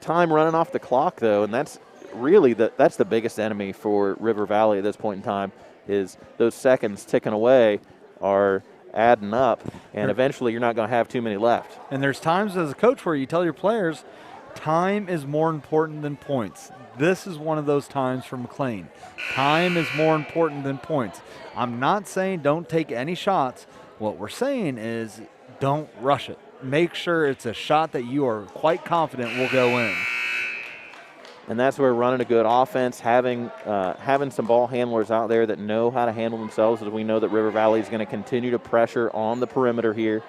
Speaker 2: Time running off the clock, though, and that's really that's the biggest enemy for River Valley at this point in time, is those seconds ticking away are adding up, and eventually you're not going to have too many left.
Speaker 3: And there's times as a coach where you tell your players, time is more important than points. This is one of those times for McClain. Time is more important than points. I'm not saying don't take any shots. What we're saying is don't rush it. Make sure it's a shot that you are quite confident will go in.
Speaker 2: And that's where running a good offense, having some ball handlers out there that know how to handle themselves, as we know that River Valley is going to continue to pressure on the perimeter here.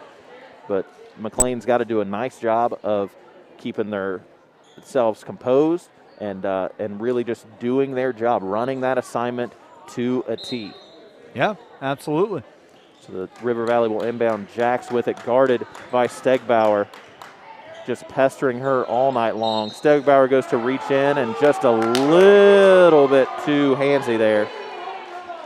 Speaker 2: But McClain's got to do a nice job of keeping themselves composed and really just doing their job, running that assignment to a T.
Speaker 3: Yeah, absolutely.
Speaker 2: So the River Valley will inbound. Jax with it, guarded by Stegbauer. Just pestering her all night long. Stegbauer goes to reach in and just a little bit too handsy there.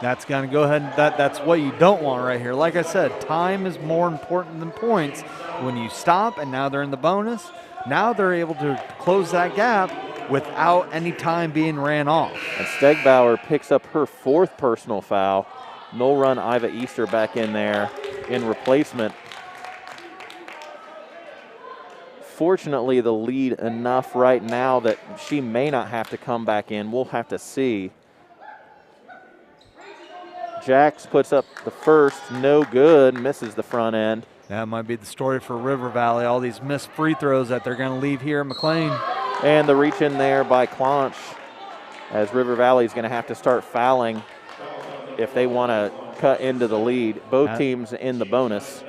Speaker 3: That's going to go ahead and that's what you don't want right here. Like I said, time is more important than points. When you stop and now they're in the bonus, now they're able to close that gap without any time being ran off.
Speaker 2: And Stegbauer picks up her 4th personal foul. No run Iva Easter back in there in replacement. Fortunately, the lead enough right now that she may not have to come back in. We'll have to see. Jax puts up the first, no good, misses the front end.
Speaker 3: That might be the story for River Valley, all these missed free throws that they're going to leave here at McClain.
Speaker 2: And the reach in there by Clonch, as River Valley is going to have to start fouling if they want to cut into the lead. Both teams in the bonus.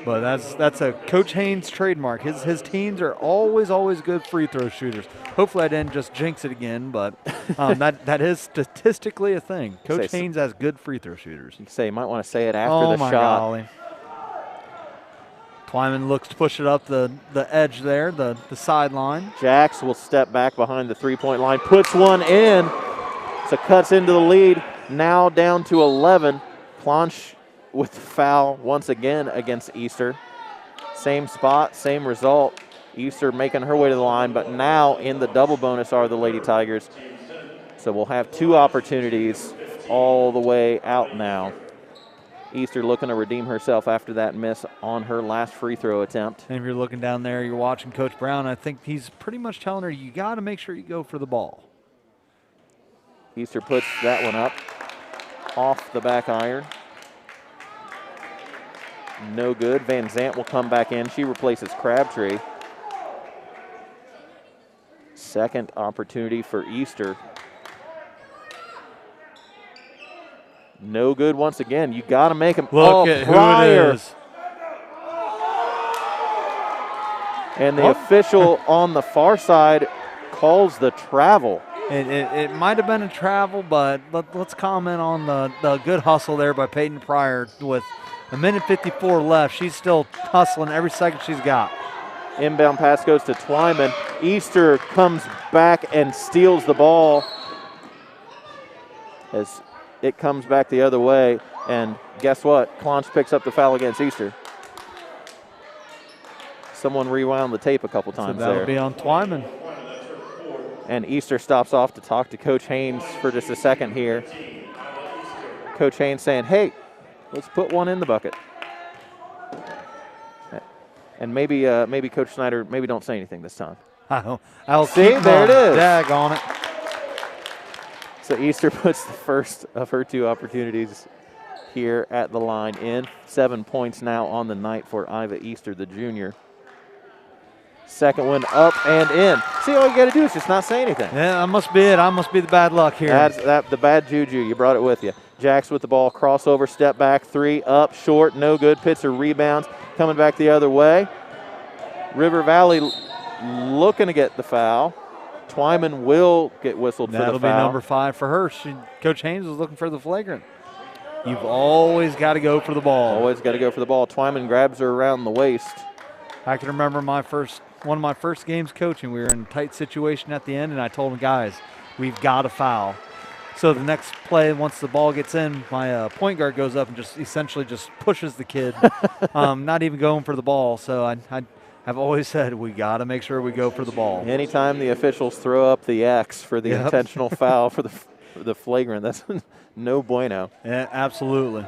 Speaker 3: But that's a Coach Haynes trademark. His teams are always good free throw shooters. Hopefully I didn't just jinx it again, but that is statistically a thing. Coach Haynes has good free throw shooters.
Speaker 2: You might want to say it after the shot.
Speaker 3: Golly. Twyman looks to push it up the edge there, the sideline.
Speaker 2: Jax will step back behind the three-point line, puts one in, so cuts into the lead. Now down to 11. Clonch with the foul once again against Easter. Same spot, same result. Easter making her way to the line, but now in the double bonus are the Lady Tigers. So we'll have 2 opportunities all the way out now. Easter looking to redeem herself after that miss on her last free throw attempt.
Speaker 3: And if you're looking down there, you're watching Coach Brown, I think he's pretty much telling her, you got to make sure you go for the ball.
Speaker 2: Easter puts that one up off the back iron. No good. Van Zant will come back in. She replaces Crabtree. Second opportunity for Easter. No good once again. You got to make them.
Speaker 3: Look at Pryor. Who it is.
Speaker 2: And the official on the far side calls the travel.
Speaker 3: It might have been a travel, but let's comment on the good hustle there by Peyton Pryor with a minute 54 left. She's still hustling every second she's got.
Speaker 2: Inbound pass goes to Twyman. Easter comes back and steals the ball as it comes back the other way. And guess what? Clonch picks up the foul against Easter. Someone rewound the tape a couple times
Speaker 3: there. So that would be on Twyman.
Speaker 2: And Easter stops off to talk to Coach Haynes for just a second here. Coach Haynes saying, hey, let's put one in the bucket. And maybe Coach Snyder, maybe don't say anything this time.
Speaker 3: I'll
Speaker 2: see,
Speaker 3: keep
Speaker 2: there it is.
Speaker 3: Dag on it.
Speaker 2: So Easter puts the first of her 2 opportunities here at the line in. 7 points now on the night for Iva Easter, the junior. Second one up and in. See, all you got to do is just not say anything.
Speaker 3: Yeah, that must be it. I must be the bad luck here.
Speaker 2: That's the bad juju. You brought it with you. Jax with the ball, crossover, step back, 3, up, short, no good. Pitzer rebounds, coming back the other way. River Valley looking to get the foul. Twyman will get whistled for the foul.
Speaker 3: That'll be number 5 for her. Coach Haynes was looking for the flagrant. You've always got to go for the ball.
Speaker 2: Always got to go for the ball. Twyman grabs her around the waist.
Speaker 3: I can remember one of my first games coaching. We were in a tight situation at the end, and I told them, guys, we've got to foul. So the next play, once the ball gets in, my point guard goes up and just essentially just pushes the kid, not even going for the ball. So I've always said we got to make sure we go for the ball.
Speaker 2: Anytime the officials throw up the X for the intentional foul for the flagrant, that's no bueno.
Speaker 3: Yeah, absolutely.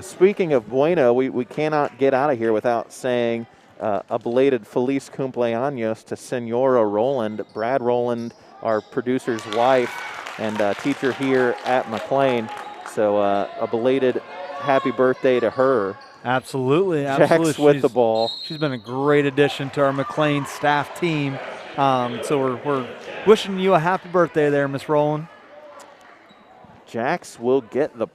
Speaker 2: Speaking of bueno, we cannot get out of here without saying a belated Feliz Cumpleaños to Senora Rowland. Brad Rowland, our producer's wife and teacher here at McClain. So a belated happy birthday to her.
Speaker 3: Absolutely.
Speaker 2: Jax with the ball.
Speaker 3: She's been a great addition to our McClain staff team. So we're wishing you a happy birthday there, Miss Rowland.
Speaker 2: Jax will get the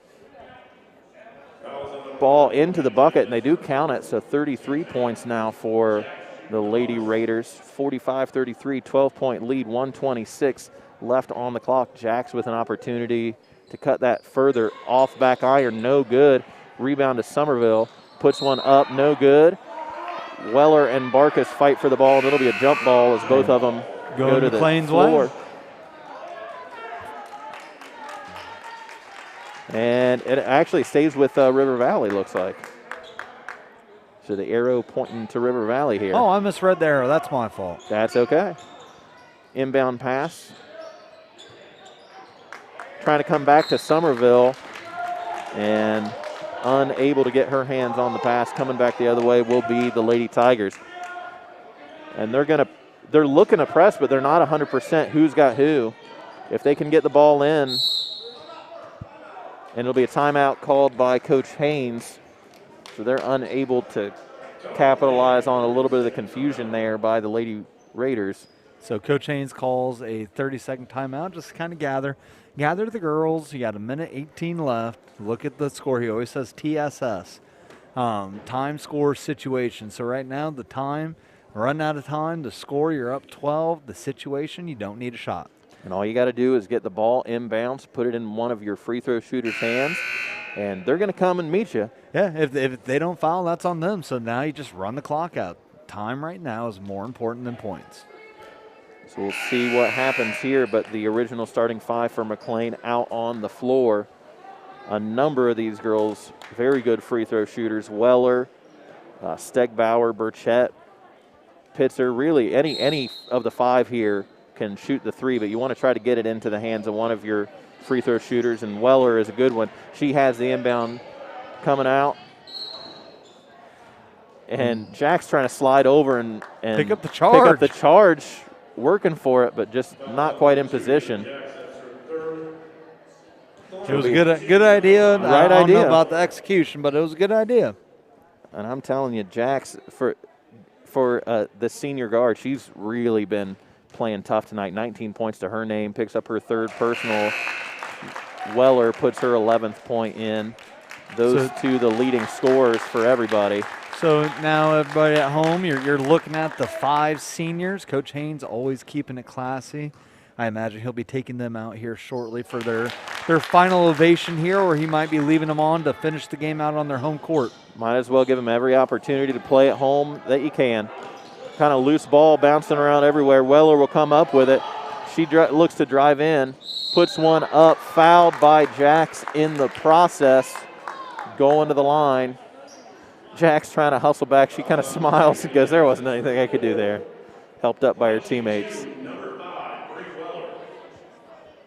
Speaker 2: ball into the bucket, and they do count it, so 33 points now for the Lady Raiders. 45-33, 12-point lead, 1:26 left on the clock. Jax with an opportunity to cut that further. Off back iron, no good. Rebound to Somerville, puts one up, no good. Weller and Barkas fight for the ball, and it'll be a jump ball as both of them go to the floor.
Speaker 3: Way.
Speaker 2: And it actually stays with River Valley, looks like. So the arrow pointing to River Valley here.
Speaker 3: Oh, I misread the arrow. That's my fault.
Speaker 2: That's okay. Inbound pass. Trying to come back to Somerville and unable to get her hands on the pass. Coming back the other way will be the Lady Tigers. And they're looking to press, but they're not 100% who's got who. If they can get the ball in, and it'll be a timeout called by Coach Haynes. So they're unable to capitalize on a little bit of the confusion there by the Lady Raiders.
Speaker 3: So Coach Haynes calls a 30-second timeout, just kind of gather the girls. You got 1:18 left. Look at the score. He always says TSS, time, score, situation. So right now the time, running out of time. The score, you're up 12. The situation, you don't need a shot.
Speaker 2: And all you got to do is get the ball inbounds, put it in one of your free throw shooters' hands, and they're going to come and meet you.
Speaker 3: Yeah, if they don't foul, that's on them. So now you just run the clock out. Time right now is more important than points.
Speaker 2: So we'll see what happens here, but the original starting 5 for McClain out on the floor. A number of these girls, very good free throw shooters. Weller, Stegbauer, Burchett, Pitzer, really any of the 5 here can shoot the 3, but you want to try to get it into the hands of one of your free throw shooters, and Weller is a good one. She has the inbound coming out. And Jack's trying to slide over and
Speaker 3: pick up the charge.
Speaker 2: Working for it, but just not quite in position.
Speaker 3: It was a good idea.
Speaker 2: Right
Speaker 3: I don't
Speaker 2: idea
Speaker 3: know about the execution, but it was a good idea.
Speaker 2: And I'm telling you, Jax, for the senior guard, she's really been playing tough tonight. 19 points to her name, picks up her 3rd personal. Weller puts her 11th point in. Those two, the leading scorers for everybody.
Speaker 3: So now everybody at home, you're looking at the 5 seniors. Coach Haynes always keeping it classy. I imagine he'll be taking them out here shortly for their final ovation here, or he might be leaving them on to finish the game out on their home court.
Speaker 2: Might as well give them every opportunity to play at home that you can. Kind of loose ball bouncing around everywhere. Weller will come up with it. She looks to drive in, puts one up, fouled by Jax in the process, going to the line. Jack's trying to hustle back. She kind of smiles and goes, there wasn't anything I could do there. Helped up by her teammates.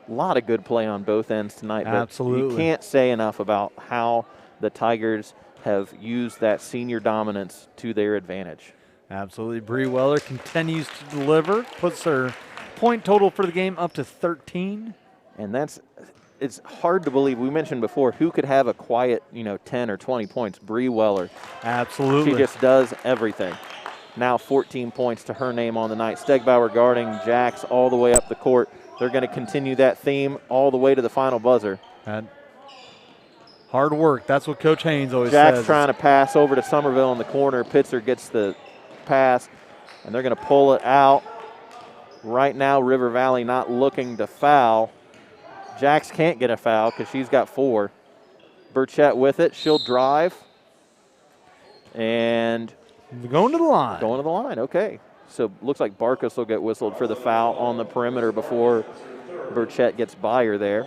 Speaker 2: A lot of good play on both ends tonight. But
Speaker 3: absolutely.
Speaker 2: You can't say enough about how the Tigers have used that senior dominance to their advantage.
Speaker 3: Absolutely. Bree Weller continues to deliver, puts her point total for the game up to 13.
Speaker 2: And it's hard to believe. We mentioned before, who could have a quiet, 10 or 20 points? Bree Weller.
Speaker 3: Absolutely.
Speaker 2: She just does everything. Now 14 points to her name on the night. Stegbauer guarding Jax all the way up the court. They're going to continue that theme all the way to the final buzzer.
Speaker 3: And hard work. That's what Coach Haynes always
Speaker 2: Jax
Speaker 3: says.
Speaker 2: trying to pass over to Somerville in the corner. Pitzer gets the pass, and they're going to pull it out. Right now, River Valley not looking to foul. Jax can't get a foul because she's got 4. Burchett with it. She'll drive. And
Speaker 3: going to the line.
Speaker 2: Going to the line, okay. So looks like Barkus will get whistled for the foul on the perimeter before Burchett gets by her there.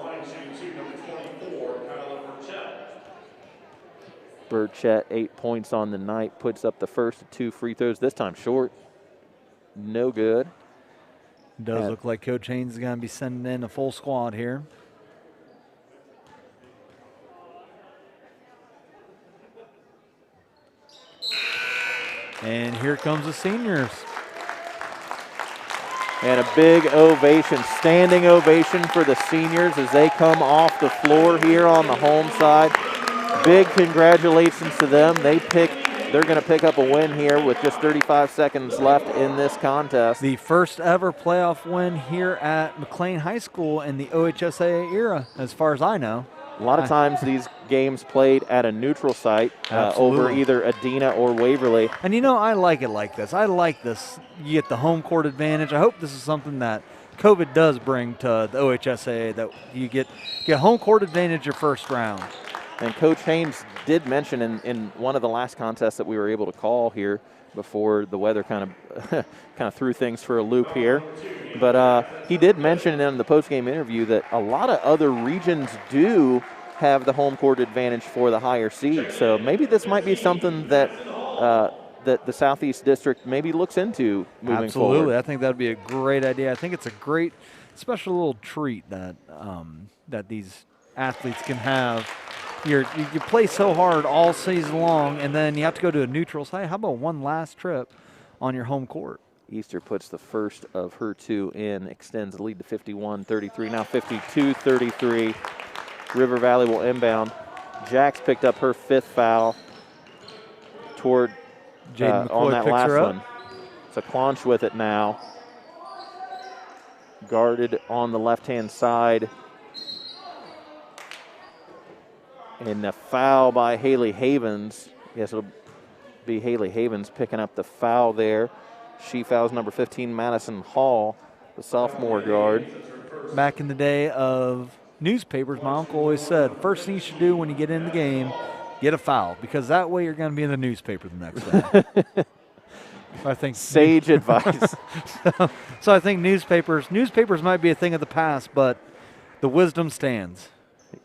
Speaker 2: Burchett, 8 points on the night, puts up the first of 2 free throws, this time short. No good.
Speaker 3: Does look like Coach Haynes is going to be sending in a full squad here. And here comes the seniors.
Speaker 2: And a big ovation, standing ovation for the seniors as they come off the floor here on the home side. Big congratulations to them. They're going to pick up a win here with just 35 seconds left in this contest.
Speaker 3: The first ever playoff win here at McClain High School in the OHSAA era, as far as I know.
Speaker 2: A lot of times these games played at a neutral site over either Adena or Waverly.
Speaker 3: And you know, I like it like this. I like this. You get the home court advantage. I hope this is something that COVID does bring to the OHSAA, that you get home court advantage your first round.
Speaker 2: And Coach Haynes did mention in one of the last contests that we were able to call here before the weather kind of threw things for a loop here. But he did mention in the postgame interview that a lot of other regions do have the home court advantage for the higher seed. So maybe this might be something that that the Southeast District maybe looks into moving forward.
Speaker 3: Absolutely. I think that would be a great idea. I think it's a great special little treat that that these athletes can have. You play so hard all season long, and then you have to go to a neutral site. How about one last trip on your home court?
Speaker 2: Easter puts the first of her 2 in, extends the lead to 51-33, now 52-33. River Valley will inbound. Jax picked up her 5th foul toward on that last one. So Clonch with it now. Guarded on the left-hand side. And the foul by Haley Havens. Yes, it'll be Haley Havens picking up the foul there. She fouls number 15, Madison Hall, the sophomore guard.
Speaker 3: Back in the day of newspapers, my uncle always said, first thing you should do when you get in the game, get a foul, because that way you're going to be in the newspaper the next day. I think
Speaker 2: sage advice.
Speaker 3: So I think newspapers might be a thing of the past, but the wisdom stands.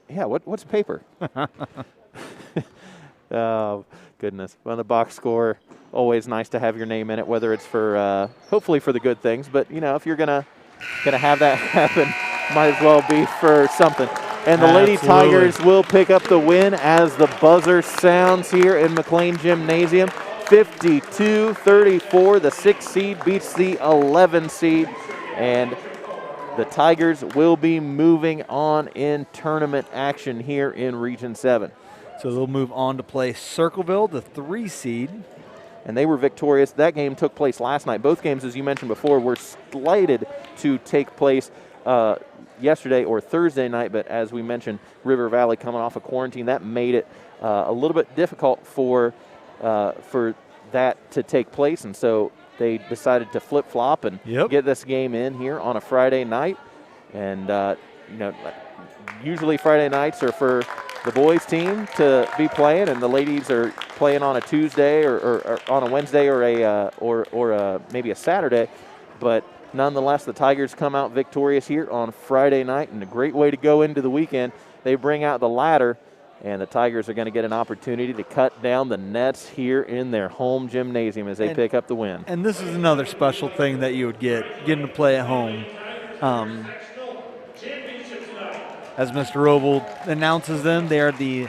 Speaker 2: Yeah, what's paper? Oh, goodness. On the box score, always nice to have your name in it, whether it's for hopefully for the good things. But, you know, if you're gonna have that happen, might as well be for something. And the Lady Tigers will pick up the win as the buzzer sounds here in McClain Gymnasium. 52-34, the 6 seed beats the 11 seed. And the Tigers will be moving on in tournament action here in Region 7.
Speaker 3: So they'll move on to play Circleville, the 3 seed.
Speaker 2: And they were victorious. That game took place last night. Both games, as you mentioned before, were slated to take place yesterday or Thursday night. But as we mentioned, River Valley coming off of quarantine, that made it a little bit difficult for that to take place. And so they decided to flip-flop and get this game in here on a Friday night. And, you know, usually Friday nights are for the boys' team to be playing, and the ladies are playing on a Tuesday or on a Wednesday or maybe a Saturday. But nonetheless, the Tigers come out victorious here on Friday night, and a great way to go into the weekend. They bring out the ladder, and the Tigers are going to get an opportunity to cut down the nets here in their home gymnasium as they pick up the win.
Speaker 3: And this is another special thing that you would getting to play at home. As Mr. Roble announces them, they are the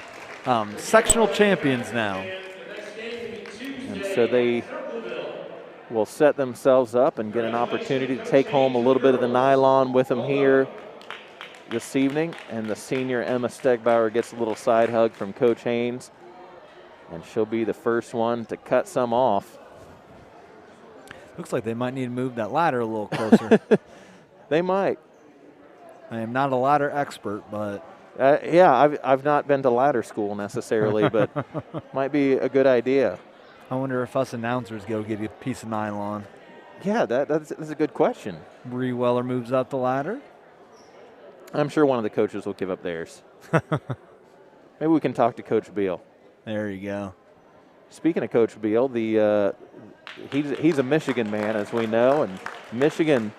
Speaker 3: sectional champions now.
Speaker 2: And so they will set themselves up and get an opportunity to take home a little bit of the nylon with them here this evening. And the senior Emma Stegbauer gets a little side hug from Coach Haynes, and she'll be the first one to cut some off.
Speaker 3: Looks like they might need to move that ladder a little closer.
Speaker 2: They might.
Speaker 3: I am not a ladder expert, but
Speaker 2: Yeah, I've not been to ladder school necessarily, but might be a good idea.
Speaker 3: I wonder if us announcers go get a piece of nylon.
Speaker 2: Yeah, that's a good question.
Speaker 3: Bree Weller moves up the ladder.
Speaker 2: I'm sure one of the coaches will give up theirs. Maybe we can talk to Coach Beal.
Speaker 3: There you go.
Speaker 2: Speaking of Coach Beal, he's a Michigan man, as we know, and Michigan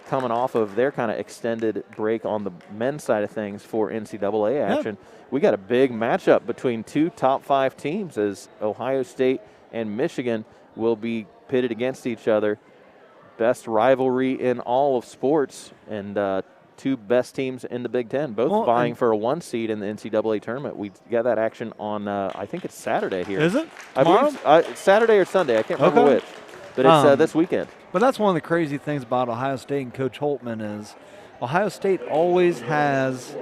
Speaker 2: coming off of their kind of extended break on the men's side of things for NCAA action. Yeah. We got a big matchup between two top 5 teams as Ohio State and Michigan will be pitted against each other. Best rivalry in all of sports, and two best teams in the Big Ten, both vying for a 1 seed in the NCAA tournament. We got that action on, I think it's Saturday here.
Speaker 3: Is it?
Speaker 2: I believe Saturday or Sunday. I can't remember which. But it's this weekend.
Speaker 3: But that's one of the crazy things about Ohio State and Coach Holtman is Ohio State always has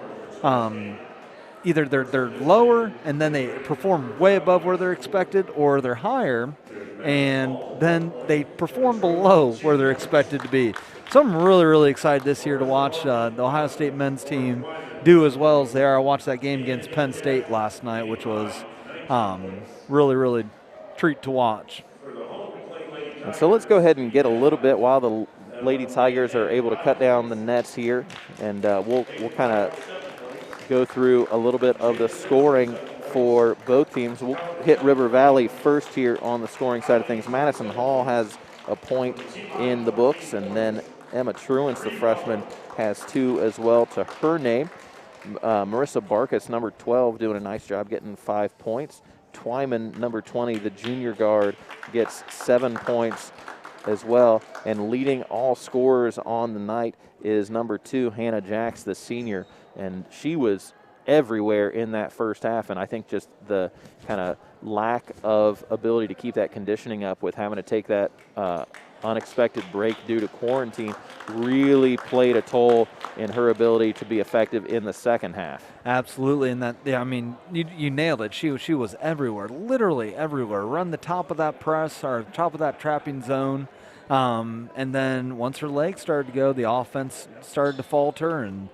Speaker 3: either they're lower and then they perform way above where they're expected, or they're higher and then they perform below where they're expected to be. So I'm really, really excited this year to watch the Ohio State men's team do as well as they are. I watched that game against Penn State last night, which was really, really treat to watch.
Speaker 2: And so let's go ahead and get a little bit while the Lady Tigers are able to cut down the nets here, and we'll kind of go through a little bit of the scoring for both teams. We'll hit River Valley first here on the scoring side of things. Madison Hall has a point in the books, and then Emma Truance, the freshman, has 2 as well to her name. Marissa Barkas, number 12, doing a nice job getting 5 points. Twyman, number 20, the junior guard, gets 7 points as well. And leading all scorers on the night is number 2, Hannah Jacks, the senior. And she was everywhere in that first half, and I think just the kind of lack of ability to keep that conditioning up with having to take that unexpected break due to quarantine really played a toll in her ability to be effective in the second half.
Speaker 3: Absolutely, and I mean, you nailed it. She was everywhere, literally everywhere. Run the top of that press or top of that trapping zone, and then once her legs started to go, the offense started to falter, and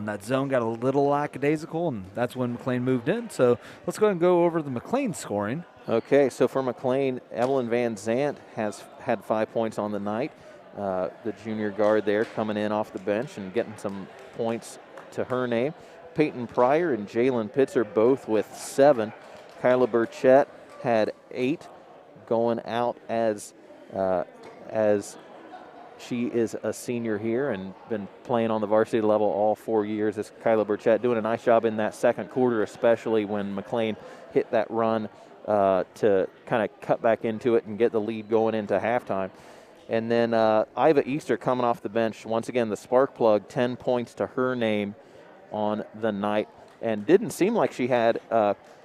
Speaker 3: that zone got a little lackadaisical, and that's when McClain moved in. So let's go ahead and go over the McClain scoring.
Speaker 2: Okay, so for McClain, Evelyn Van Zant has had 5 points on the night. The junior guard there coming in off the bench and getting some points to her name. Peyton Pryor and Jalen Pitzer both with 7. Kyla Burchett had 8, going out as she is a senior here and been playing on the varsity level all 4 years. As Kyla Burchett doing a nice job in that second quarter, especially when McClain hit that run to kind of cut back into it and get the lead going into halftime. And then Iva Easter coming off the bench. Once again, the spark plug, 10 points to her name on the night. And didn't seem like she had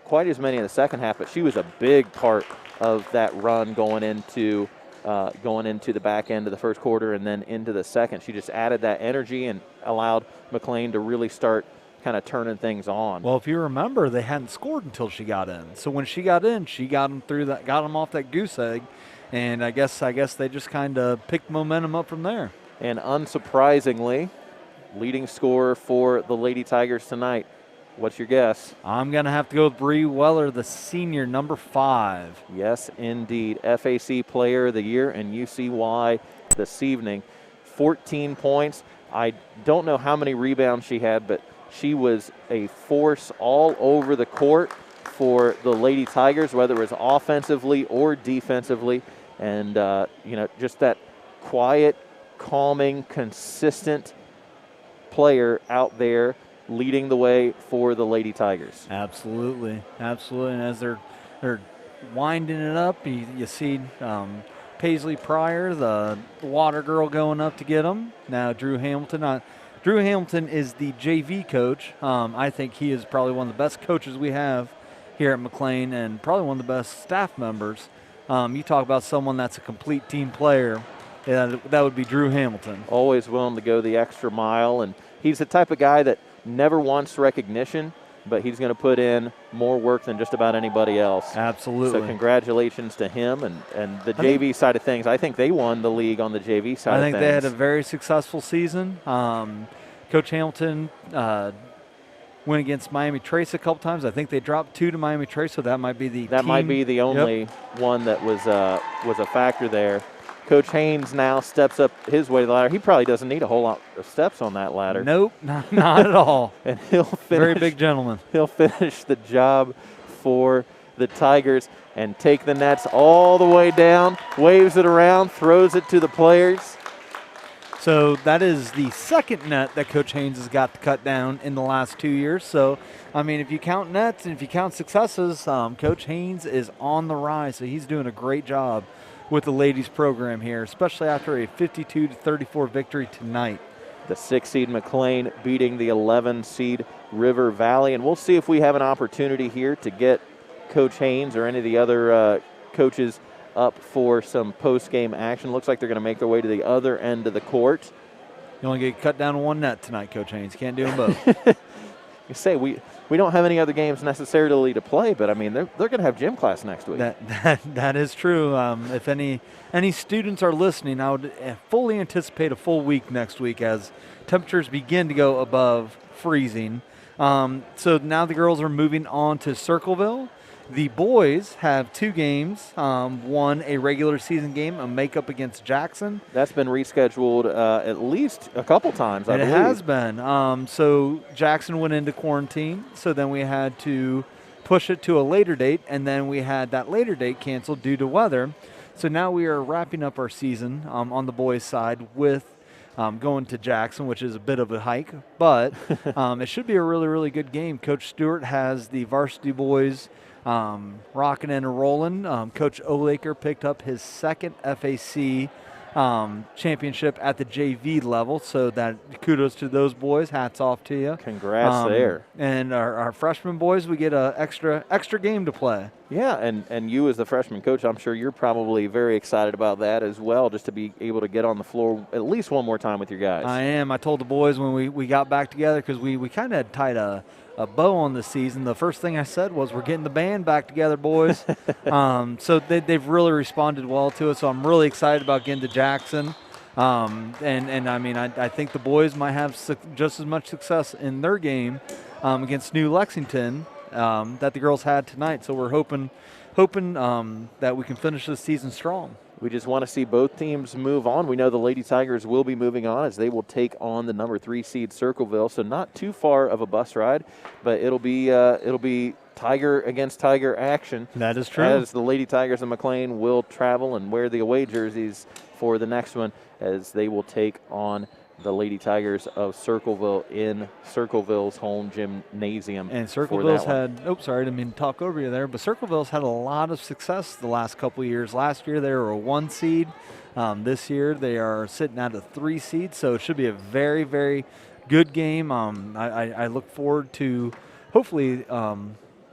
Speaker 2: quite as many in the second half, but she was a big part of that run going into the back end of the first quarter and then into the second. She just added that energy and allowed McClain to really start kind of turning things on.
Speaker 3: Well, if you remember, they hadn't scored until she got in. So when she got in, she got them through that, got them off that goose egg, and I guess they just kind of picked momentum up from there.
Speaker 2: And unsurprisingly, leading scorer for the Lady Tigers tonight. What's your guess?
Speaker 3: I'm going to have to go with Bree Weller, the senior, number 5.
Speaker 2: Yes, indeed. FAC Player of the Year, and you see why this evening. 14 points. I don't know how many rebounds she had, but she was a force all over the court for the Lady Tigers, whether it was offensively or defensively. And, just that quiet, calming, consistent player out there leading the way for the Lady Tigers.
Speaker 3: Absolutely, absolutely. And as they're winding it up, you see Paisley Pryor, the water girl, going up to get them. Now Drew Hamilton. Drew Hamilton is the JV coach. I think he is probably one of the best coaches we have here at McClain and probably one of the best staff members. You talk about someone that's a complete team player, that would be Drew Hamilton.
Speaker 2: Always willing to go the extra mile, and he's the type of guy that never wants recognition, but he's going to put in more work than just about anybody else.
Speaker 3: Absolutely.
Speaker 2: So congratulations to him and the JV side of things. I think they won the league on the JV side of things.
Speaker 3: I think they had a very successful season. Coach Hamilton went against Miami Trace a couple times. I think they dropped 2 to Miami Trace, so that might be the
Speaker 2: only one that was a factor there. Coach Haynes now steps up his way to the ladder. He probably doesn't need a whole lot of steps on that ladder.
Speaker 3: Nope, not at all.
Speaker 2: And he'll finish.
Speaker 3: Very big gentleman.
Speaker 2: He'll finish the job for the Tigers and take the nets all the way down, waves it around, throws it to the players.
Speaker 3: So that is the second net that Coach Haynes has got to cut down in the last 2 years. So, I mean, if you count nets and if you count successes, Coach Haynes is on the rise. So he's doing a great job with the ladies program here, especially after a 52-34 victory tonight.
Speaker 2: The 6 seed McClain beating the 11 seed River Valley. And we'll see if we have an opportunity here to get Coach Haynes or any of the other coaches up for some post-game action. Looks like they're going to make their way to the other end of the court.
Speaker 3: You only get cut down to 1 net tonight, Coach Haynes. Can't do them both.
Speaker 2: You say we don't have any other games necessarily to play, but I mean they're going to have gym class next week.
Speaker 3: That is true. If any students are listening, I would fully anticipate a full week next week as temperatures begin to go above freezing. So now the girls are moving on to Circleville. The boys have 2 games, one a regular season game, a makeup against Jackson.
Speaker 2: That's been rescheduled at least a couple times, I believe.
Speaker 3: It has been. So Jackson went into quarantine, so then we had to push it to a later date, and then we had that later date canceled due to weather. So now we are wrapping up our season on the boys' side with going to Jackson, which is a bit of a hike, but it should be a really, really good game. Coach Stewart has the varsity boys rocking and rolling. Coach Olaker picked up his second FAC championship at the JV level, so that kudos to those boys. Hats off to you.
Speaker 2: Congrats there.
Speaker 3: And our freshman boys, we get an extra game to play.
Speaker 2: Yeah, and you as the freshman coach, I'm sure you're probably very excited about that as well, just to be able to get on the floor at least one more time with your guys.
Speaker 3: I am. I told the boys when we got back together, because we kind of had tied a bow on the season. The first thing I said was, we're getting the band back together, boys. So they've really responded well to it. So I'm really excited about getting to Jackson. And I mean, I think the boys might have just as much success in their game against New Lexington that the girls had tonight. So we're hoping that we can finish this season strong.
Speaker 2: We just want to see both teams move on. We know the Lady Tigers will be moving on as they will take on the number 3 seed Circleville. So not too far of a bus ride, but it'll be Tiger against Tiger action.
Speaker 3: That is true.
Speaker 2: As the Lady Tigers of McClain will travel and wear the away jerseys for the next one, as they will take on the Lady Tigers of Circleville in Circleville's home gymnasium.
Speaker 3: And Circleville's had, sorry, I didn't mean to talk over you there, but Circleville's had a lot of success the last couple of years. Last year they were a 1 seed. This year they are sitting at a 3 seed, so it should be a very, very good game. I look forward to hopefully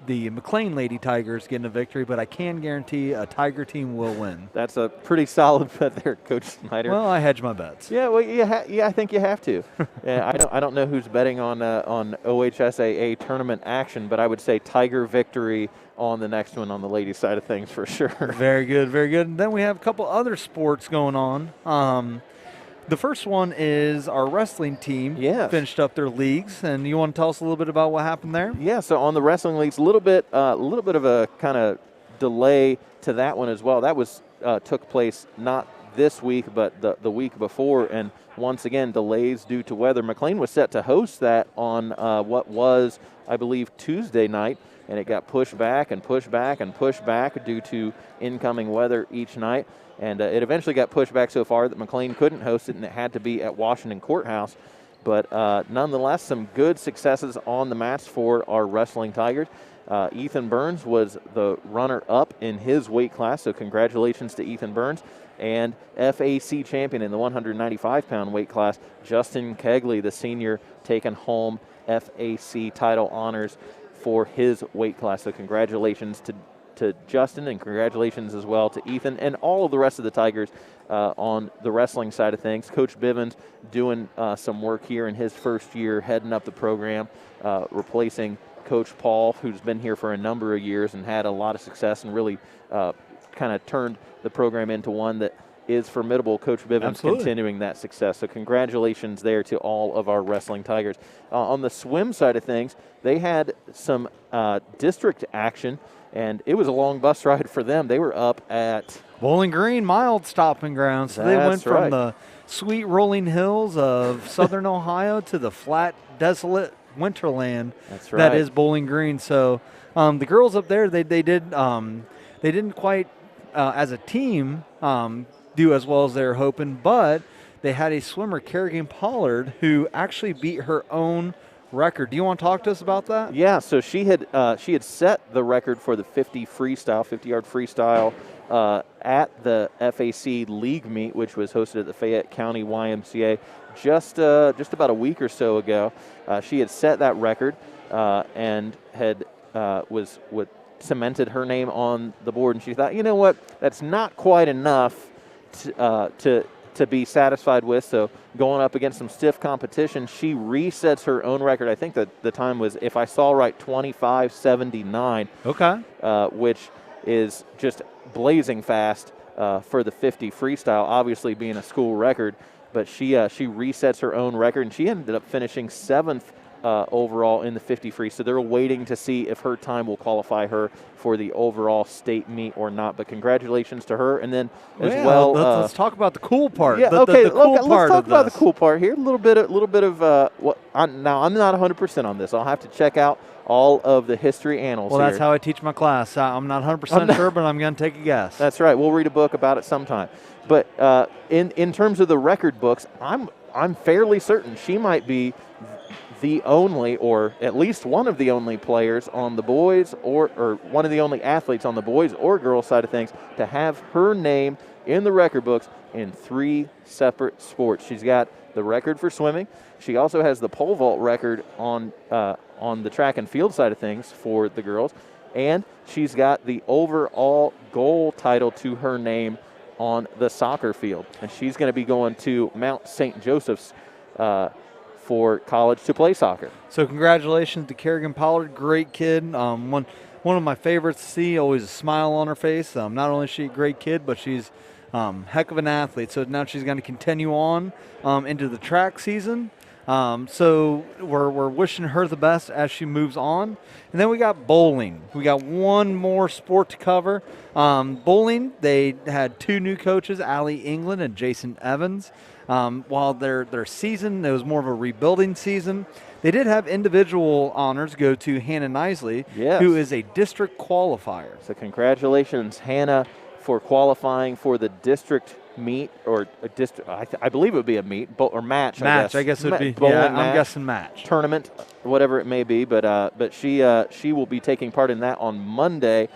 Speaker 3: the McClain Lady Tigers getting a victory, but I can guarantee a Tiger team will win. That's
Speaker 2: a pretty solid bet there, Coach Snyder.
Speaker 3: Well, I hedge my bets.
Speaker 2: Yeah, well, I think you have to. Yeah, I don't know who's betting on OHSAA tournament action, but I would say Tiger victory on the next one on the ladies' side of things for sure.
Speaker 3: Very good, very good. And then we have a couple other sports going on. The first one is our wrestling team finished up their leagues, and you want to tell us a little bit about what happened there?
Speaker 2: Yeah, so on the wrestling leagues, a little bit of a kind of delay to that one as well. That was took place not this week, but the week before, and once again delays due to weather. McClain was set to host that on what was, I believe, Tuesday night, and it got pushed back and pushed back and pushed back due to incoming weather each night. And it eventually got pushed back so far that McClain couldn't host it, and it had to be at Washington Courthouse. But nonetheless, some good successes on the mats for our wrestling Tigers. Ethan Burns was the runner-up in his weight class, so congratulations to Ethan Burns. And FAC champion in the 195-pound weight class, Justin Kegley, the senior, taking home FAC title honors for his weight class. So congratulations to Justin, and congratulations as well to Ethan and all of the rest of the Tigers on the wrestling side of things. Coach Bivens doing some work here in his first year, heading up the program, replacing Coach Paul, who's been here for a number of years and had a lot of success and really kind of turned the program into one that is formidable. Coach Bivens
Speaker 3: Absolutely.
Speaker 2: continuing that success. So congratulations there to all of our wrestling Tigers. On the swim side of things, they had some district action, and it was a long bus ride for them. They were up at
Speaker 3: Bowling Green, my old stopping ground. So they went from the sweet rolling hills of southern Ohio to the flat, desolate winterland that is Bowling Green. So the girls up there, they didn't quite as a team do as well as they were hoping, but they had a swimmer, Kerrigan Pollard, who actually beat her own record. Do you want to talk to us about that?
Speaker 2: Yeah, so she had set the record for the 50-yard freestyle at the FAC League meet, which was hosted at the Fayette County YMCA just about a week or so ago. She had set that record and had cemented her name on the board, and she thought, you know what, that's not quite enough to be satisfied with. So going up against some stiff competition, she resets her own record. I think that the time was, if I saw right, 25:79.
Speaker 3: Okay.
Speaker 2: Which is just blazing fast for the 50 freestyle, obviously being a school record. But she resets her own record, and she ended up finishing 7th overall in the 50 free. So they're waiting to see if her time will qualify her for the overall state meet or not. But congratulations to her. And then
Speaker 3: let's talk about the cool part.
Speaker 2: Yeah,
Speaker 3: Let's
Speaker 2: talk about the cool part here. A little bit of now I'm not 100% on this. I'll have to check out all of the history annals.
Speaker 3: Well, that's how I teach my class. I'm not 100% sure, but I'm going to take a guess.
Speaker 2: That's right. We'll read a book about it sometime. But in terms of the record books, I'm fairly certain she might be the only, or at least one of the only players on the boys, or one of the only athletes on the boys or girls side of things to have her name in the record books in 3 separate sports. She's got the record for swimming. She also has the pole vault record on the track and field side of things for the girls, and she's got the overall goal title to her name on the soccer field. And she's going to be going to Mount St. Joseph's for college to play soccer.
Speaker 3: So congratulations to Kerrigan Pollard, great kid. One of my favorites to see, always a smile on her face. Not only is she a great kid, but she's heck of an athlete. So now she's going to continue on into the track season. So we're wishing her the best as she moves on. And then we got bowling. We got one more sport to cover. Bowling, they had 2 new coaches, Allie England and Jason Evans. While their season, it was more of a rebuilding season, they did have individual honors go to Hannah Nisley, who is a district qualifier.
Speaker 2: So congratulations, Hannah, for qualifying for the district meet, or a district. I believe it would be a meet or match.
Speaker 3: I guess it would be.
Speaker 2: Bowling
Speaker 3: yeah,
Speaker 2: match,
Speaker 3: I'm guessing match.
Speaker 2: Tournament, whatever it may be. But she will be taking part in that on Monday,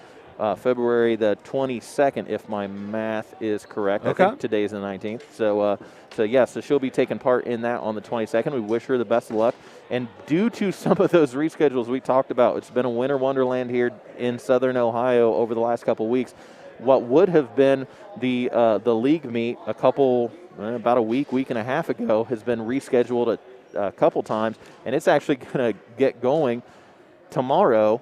Speaker 2: February the 22nd, if my math is correct.
Speaker 3: Okay.
Speaker 2: I think today's the 19th. So she'll be taking part in that on the 22nd. We wish her the best of luck. And due to some of those reschedules we talked about, it's been a winter wonderland here in southern Ohio over the last couple of weeks. What would have been the league meet about a week and a half ago has been rescheduled a couple times, and it's actually going to get going tomorrow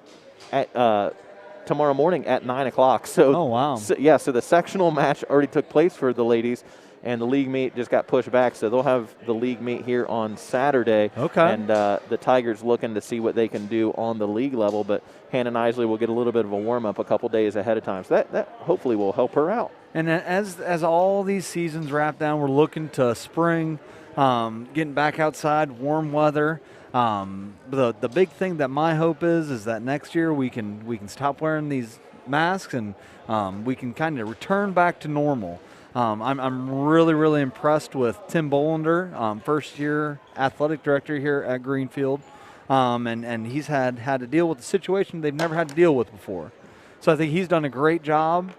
Speaker 2: morning at 9 o'clock. So,
Speaker 3: oh, wow.
Speaker 2: So the sectional match already took place for the ladies, and the league meet just got pushed back. So they'll have the league meet here on Saturday.
Speaker 3: Okay.
Speaker 2: And the Tigers looking to see what they can do on the league level. But Hannah Nisley will get a little bit of a warm-up a couple days ahead of time. So that hopefully will help her out.
Speaker 3: And as all these seasons wrap down, we're looking to spring, getting back outside, warm weather. The big thing that my hope is that next year we can stop wearing these masks and we can kind of return back to normal. I'm really, really impressed with Tim Bolander, first-year athletic director here at Greenfield, and he's had to deal with the situation they've never had to deal with before. So I think he's done a great job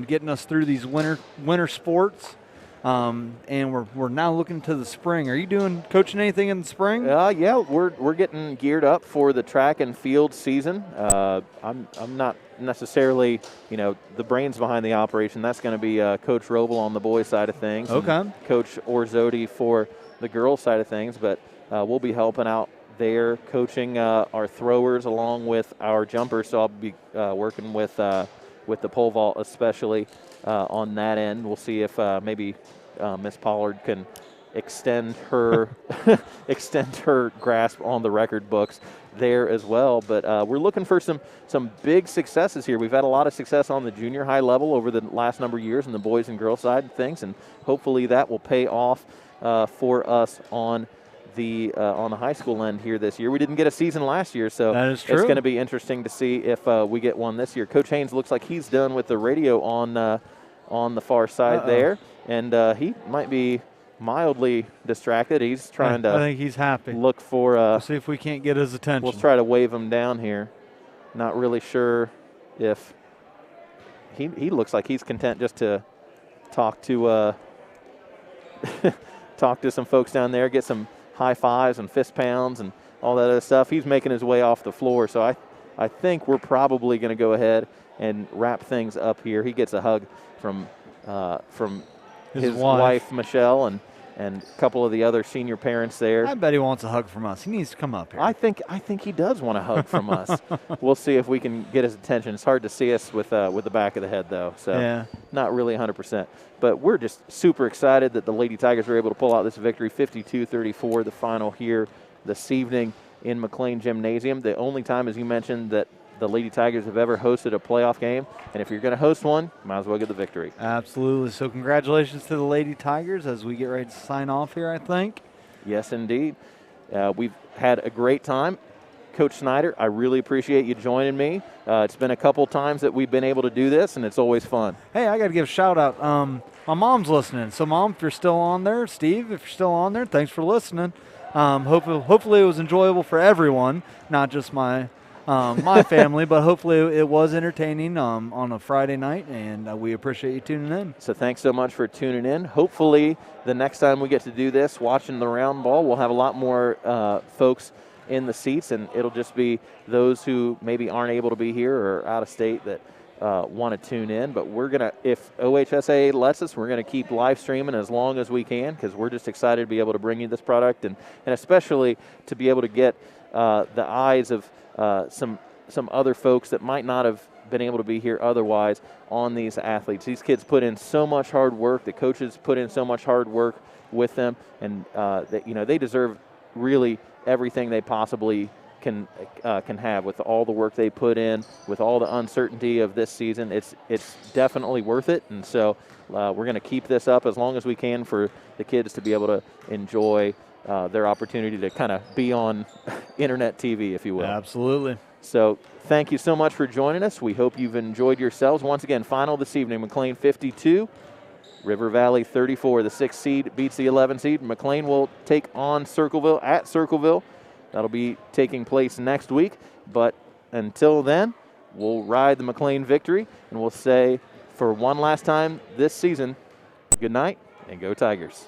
Speaker 3: getting us through these winter sports. And we're now looking to the spring. Are you coaching anything in the spring?
Speaker 2: Yeah, we're getting geared up for the track and field season. I'm not necessarily, the brains behind the operation. That's going to be Coach Robel on the boys' side of things.
Speaker 3: Okay.
Speaker 2: Coach Orzotti for the girls' side of things, but we'll be helping out they're coaching our throwers along with our jumpers, so I'll be working with the pole vault especially on that end. We'll see if maybe Miss Pollard can extend her extend her grasp on the record books there as well. But we're looking for some big successes here. We've had a lot of success on the junior high level over the last number of years in the boys and girls side of things, and hopefully that will pay off for us on the high school end here this year. We didn't get a season last year, so
Speaker 3: that is true.
Speaker 2: It's going to be interesting to see if we get one this year. Coach Haynes looks like he's done with the radio on the far side there, and he might be mildly distracted. He's trying to.
Speaker 3: I think he's happy.
Speaker 2: Look for.
Speaker 3: We'll see if we can't get his attention.
Speaker 2: We'll try to wave him down here. Not really sure if he looks like he's content just to talk to talk to some folks down there, get some high fives and fist pounds and all that other stuff. He's making his way off the floor, so I think we're probably going to go ahead and wrap things up here. He gets a hug from his wife Michelle and a couple of the other senior parents there.
Speaker 3: I bet he wants a hug from us. He needs to come up here.
Speaker 2: I think he does want a hug from us. We'll see if we can get his attention. It's hard to see us with the back of the head, though, so not really 100%. But we're just super excited that the Lady Tigers were able to pull out this victory, 52-34, the final here this evening in McClain Gymnasium. The only time, as you mentioned, that the Lady Tigers have ever hosted a playoff game. And if you're going to host one, might as well get the victory.
Speaker 3: Absolutely. So congratulations to the Lady Tigers as we get ready to sign off here, I think.
Speaker 2: Yes, indeed. We've had a great time. Coach Snyder, I really appreciate you joining me. It's been a couple times that we've been able to do this, and it's always fun.
Speaker 3: Hey, I got to give a shout out. My mom's listening. So, Mom, if you're still on there, Steve, if you're still on there, thanks for listening. Hopefully it was enjoyable for everyone, not just my family, but hopefully it was entertaining on a Friday night, and we appreciate you tuning in.
Speaker 2: So thanks so much for tuning in. Hopefully the next time we get to do this, watching the round ball, we'll have a lot more folks in the seats, and it'll just be those who maybe aren't able to be here or out of state that want to tune in. But we're going to, if OHSA lets us, we're going to keep live streaming as long as we can, because we're just excited to be able to bring you this product, and especially to be able to get the eyes of some other folks that might not have been able to be here otherwise on these athletes. These kids put in so much hard work. The coaches put in so much hard work with them, and they deserve really everything they possibly can have with all the work they put in, with all the uncertainty of this season. It's definitely worth it, and so we're going to keep this up as long as we can for the kids to be able to enjoy their opportunity to kind of be on internet TV, if you will.
Speaker 3: Absolutely.
Speaker 2: So thank you so much for joining us. We hope you've enjoyed yourselves. Once again, final this evening, McClain 52, River Valley 34. The 6th seed beats the 11 seed. McClain will take on Circleville at Circleville. That'll be taking place next week. But until then, we'll ride the McClain victory, and we'll say for one last time this season, good night and go Tigers.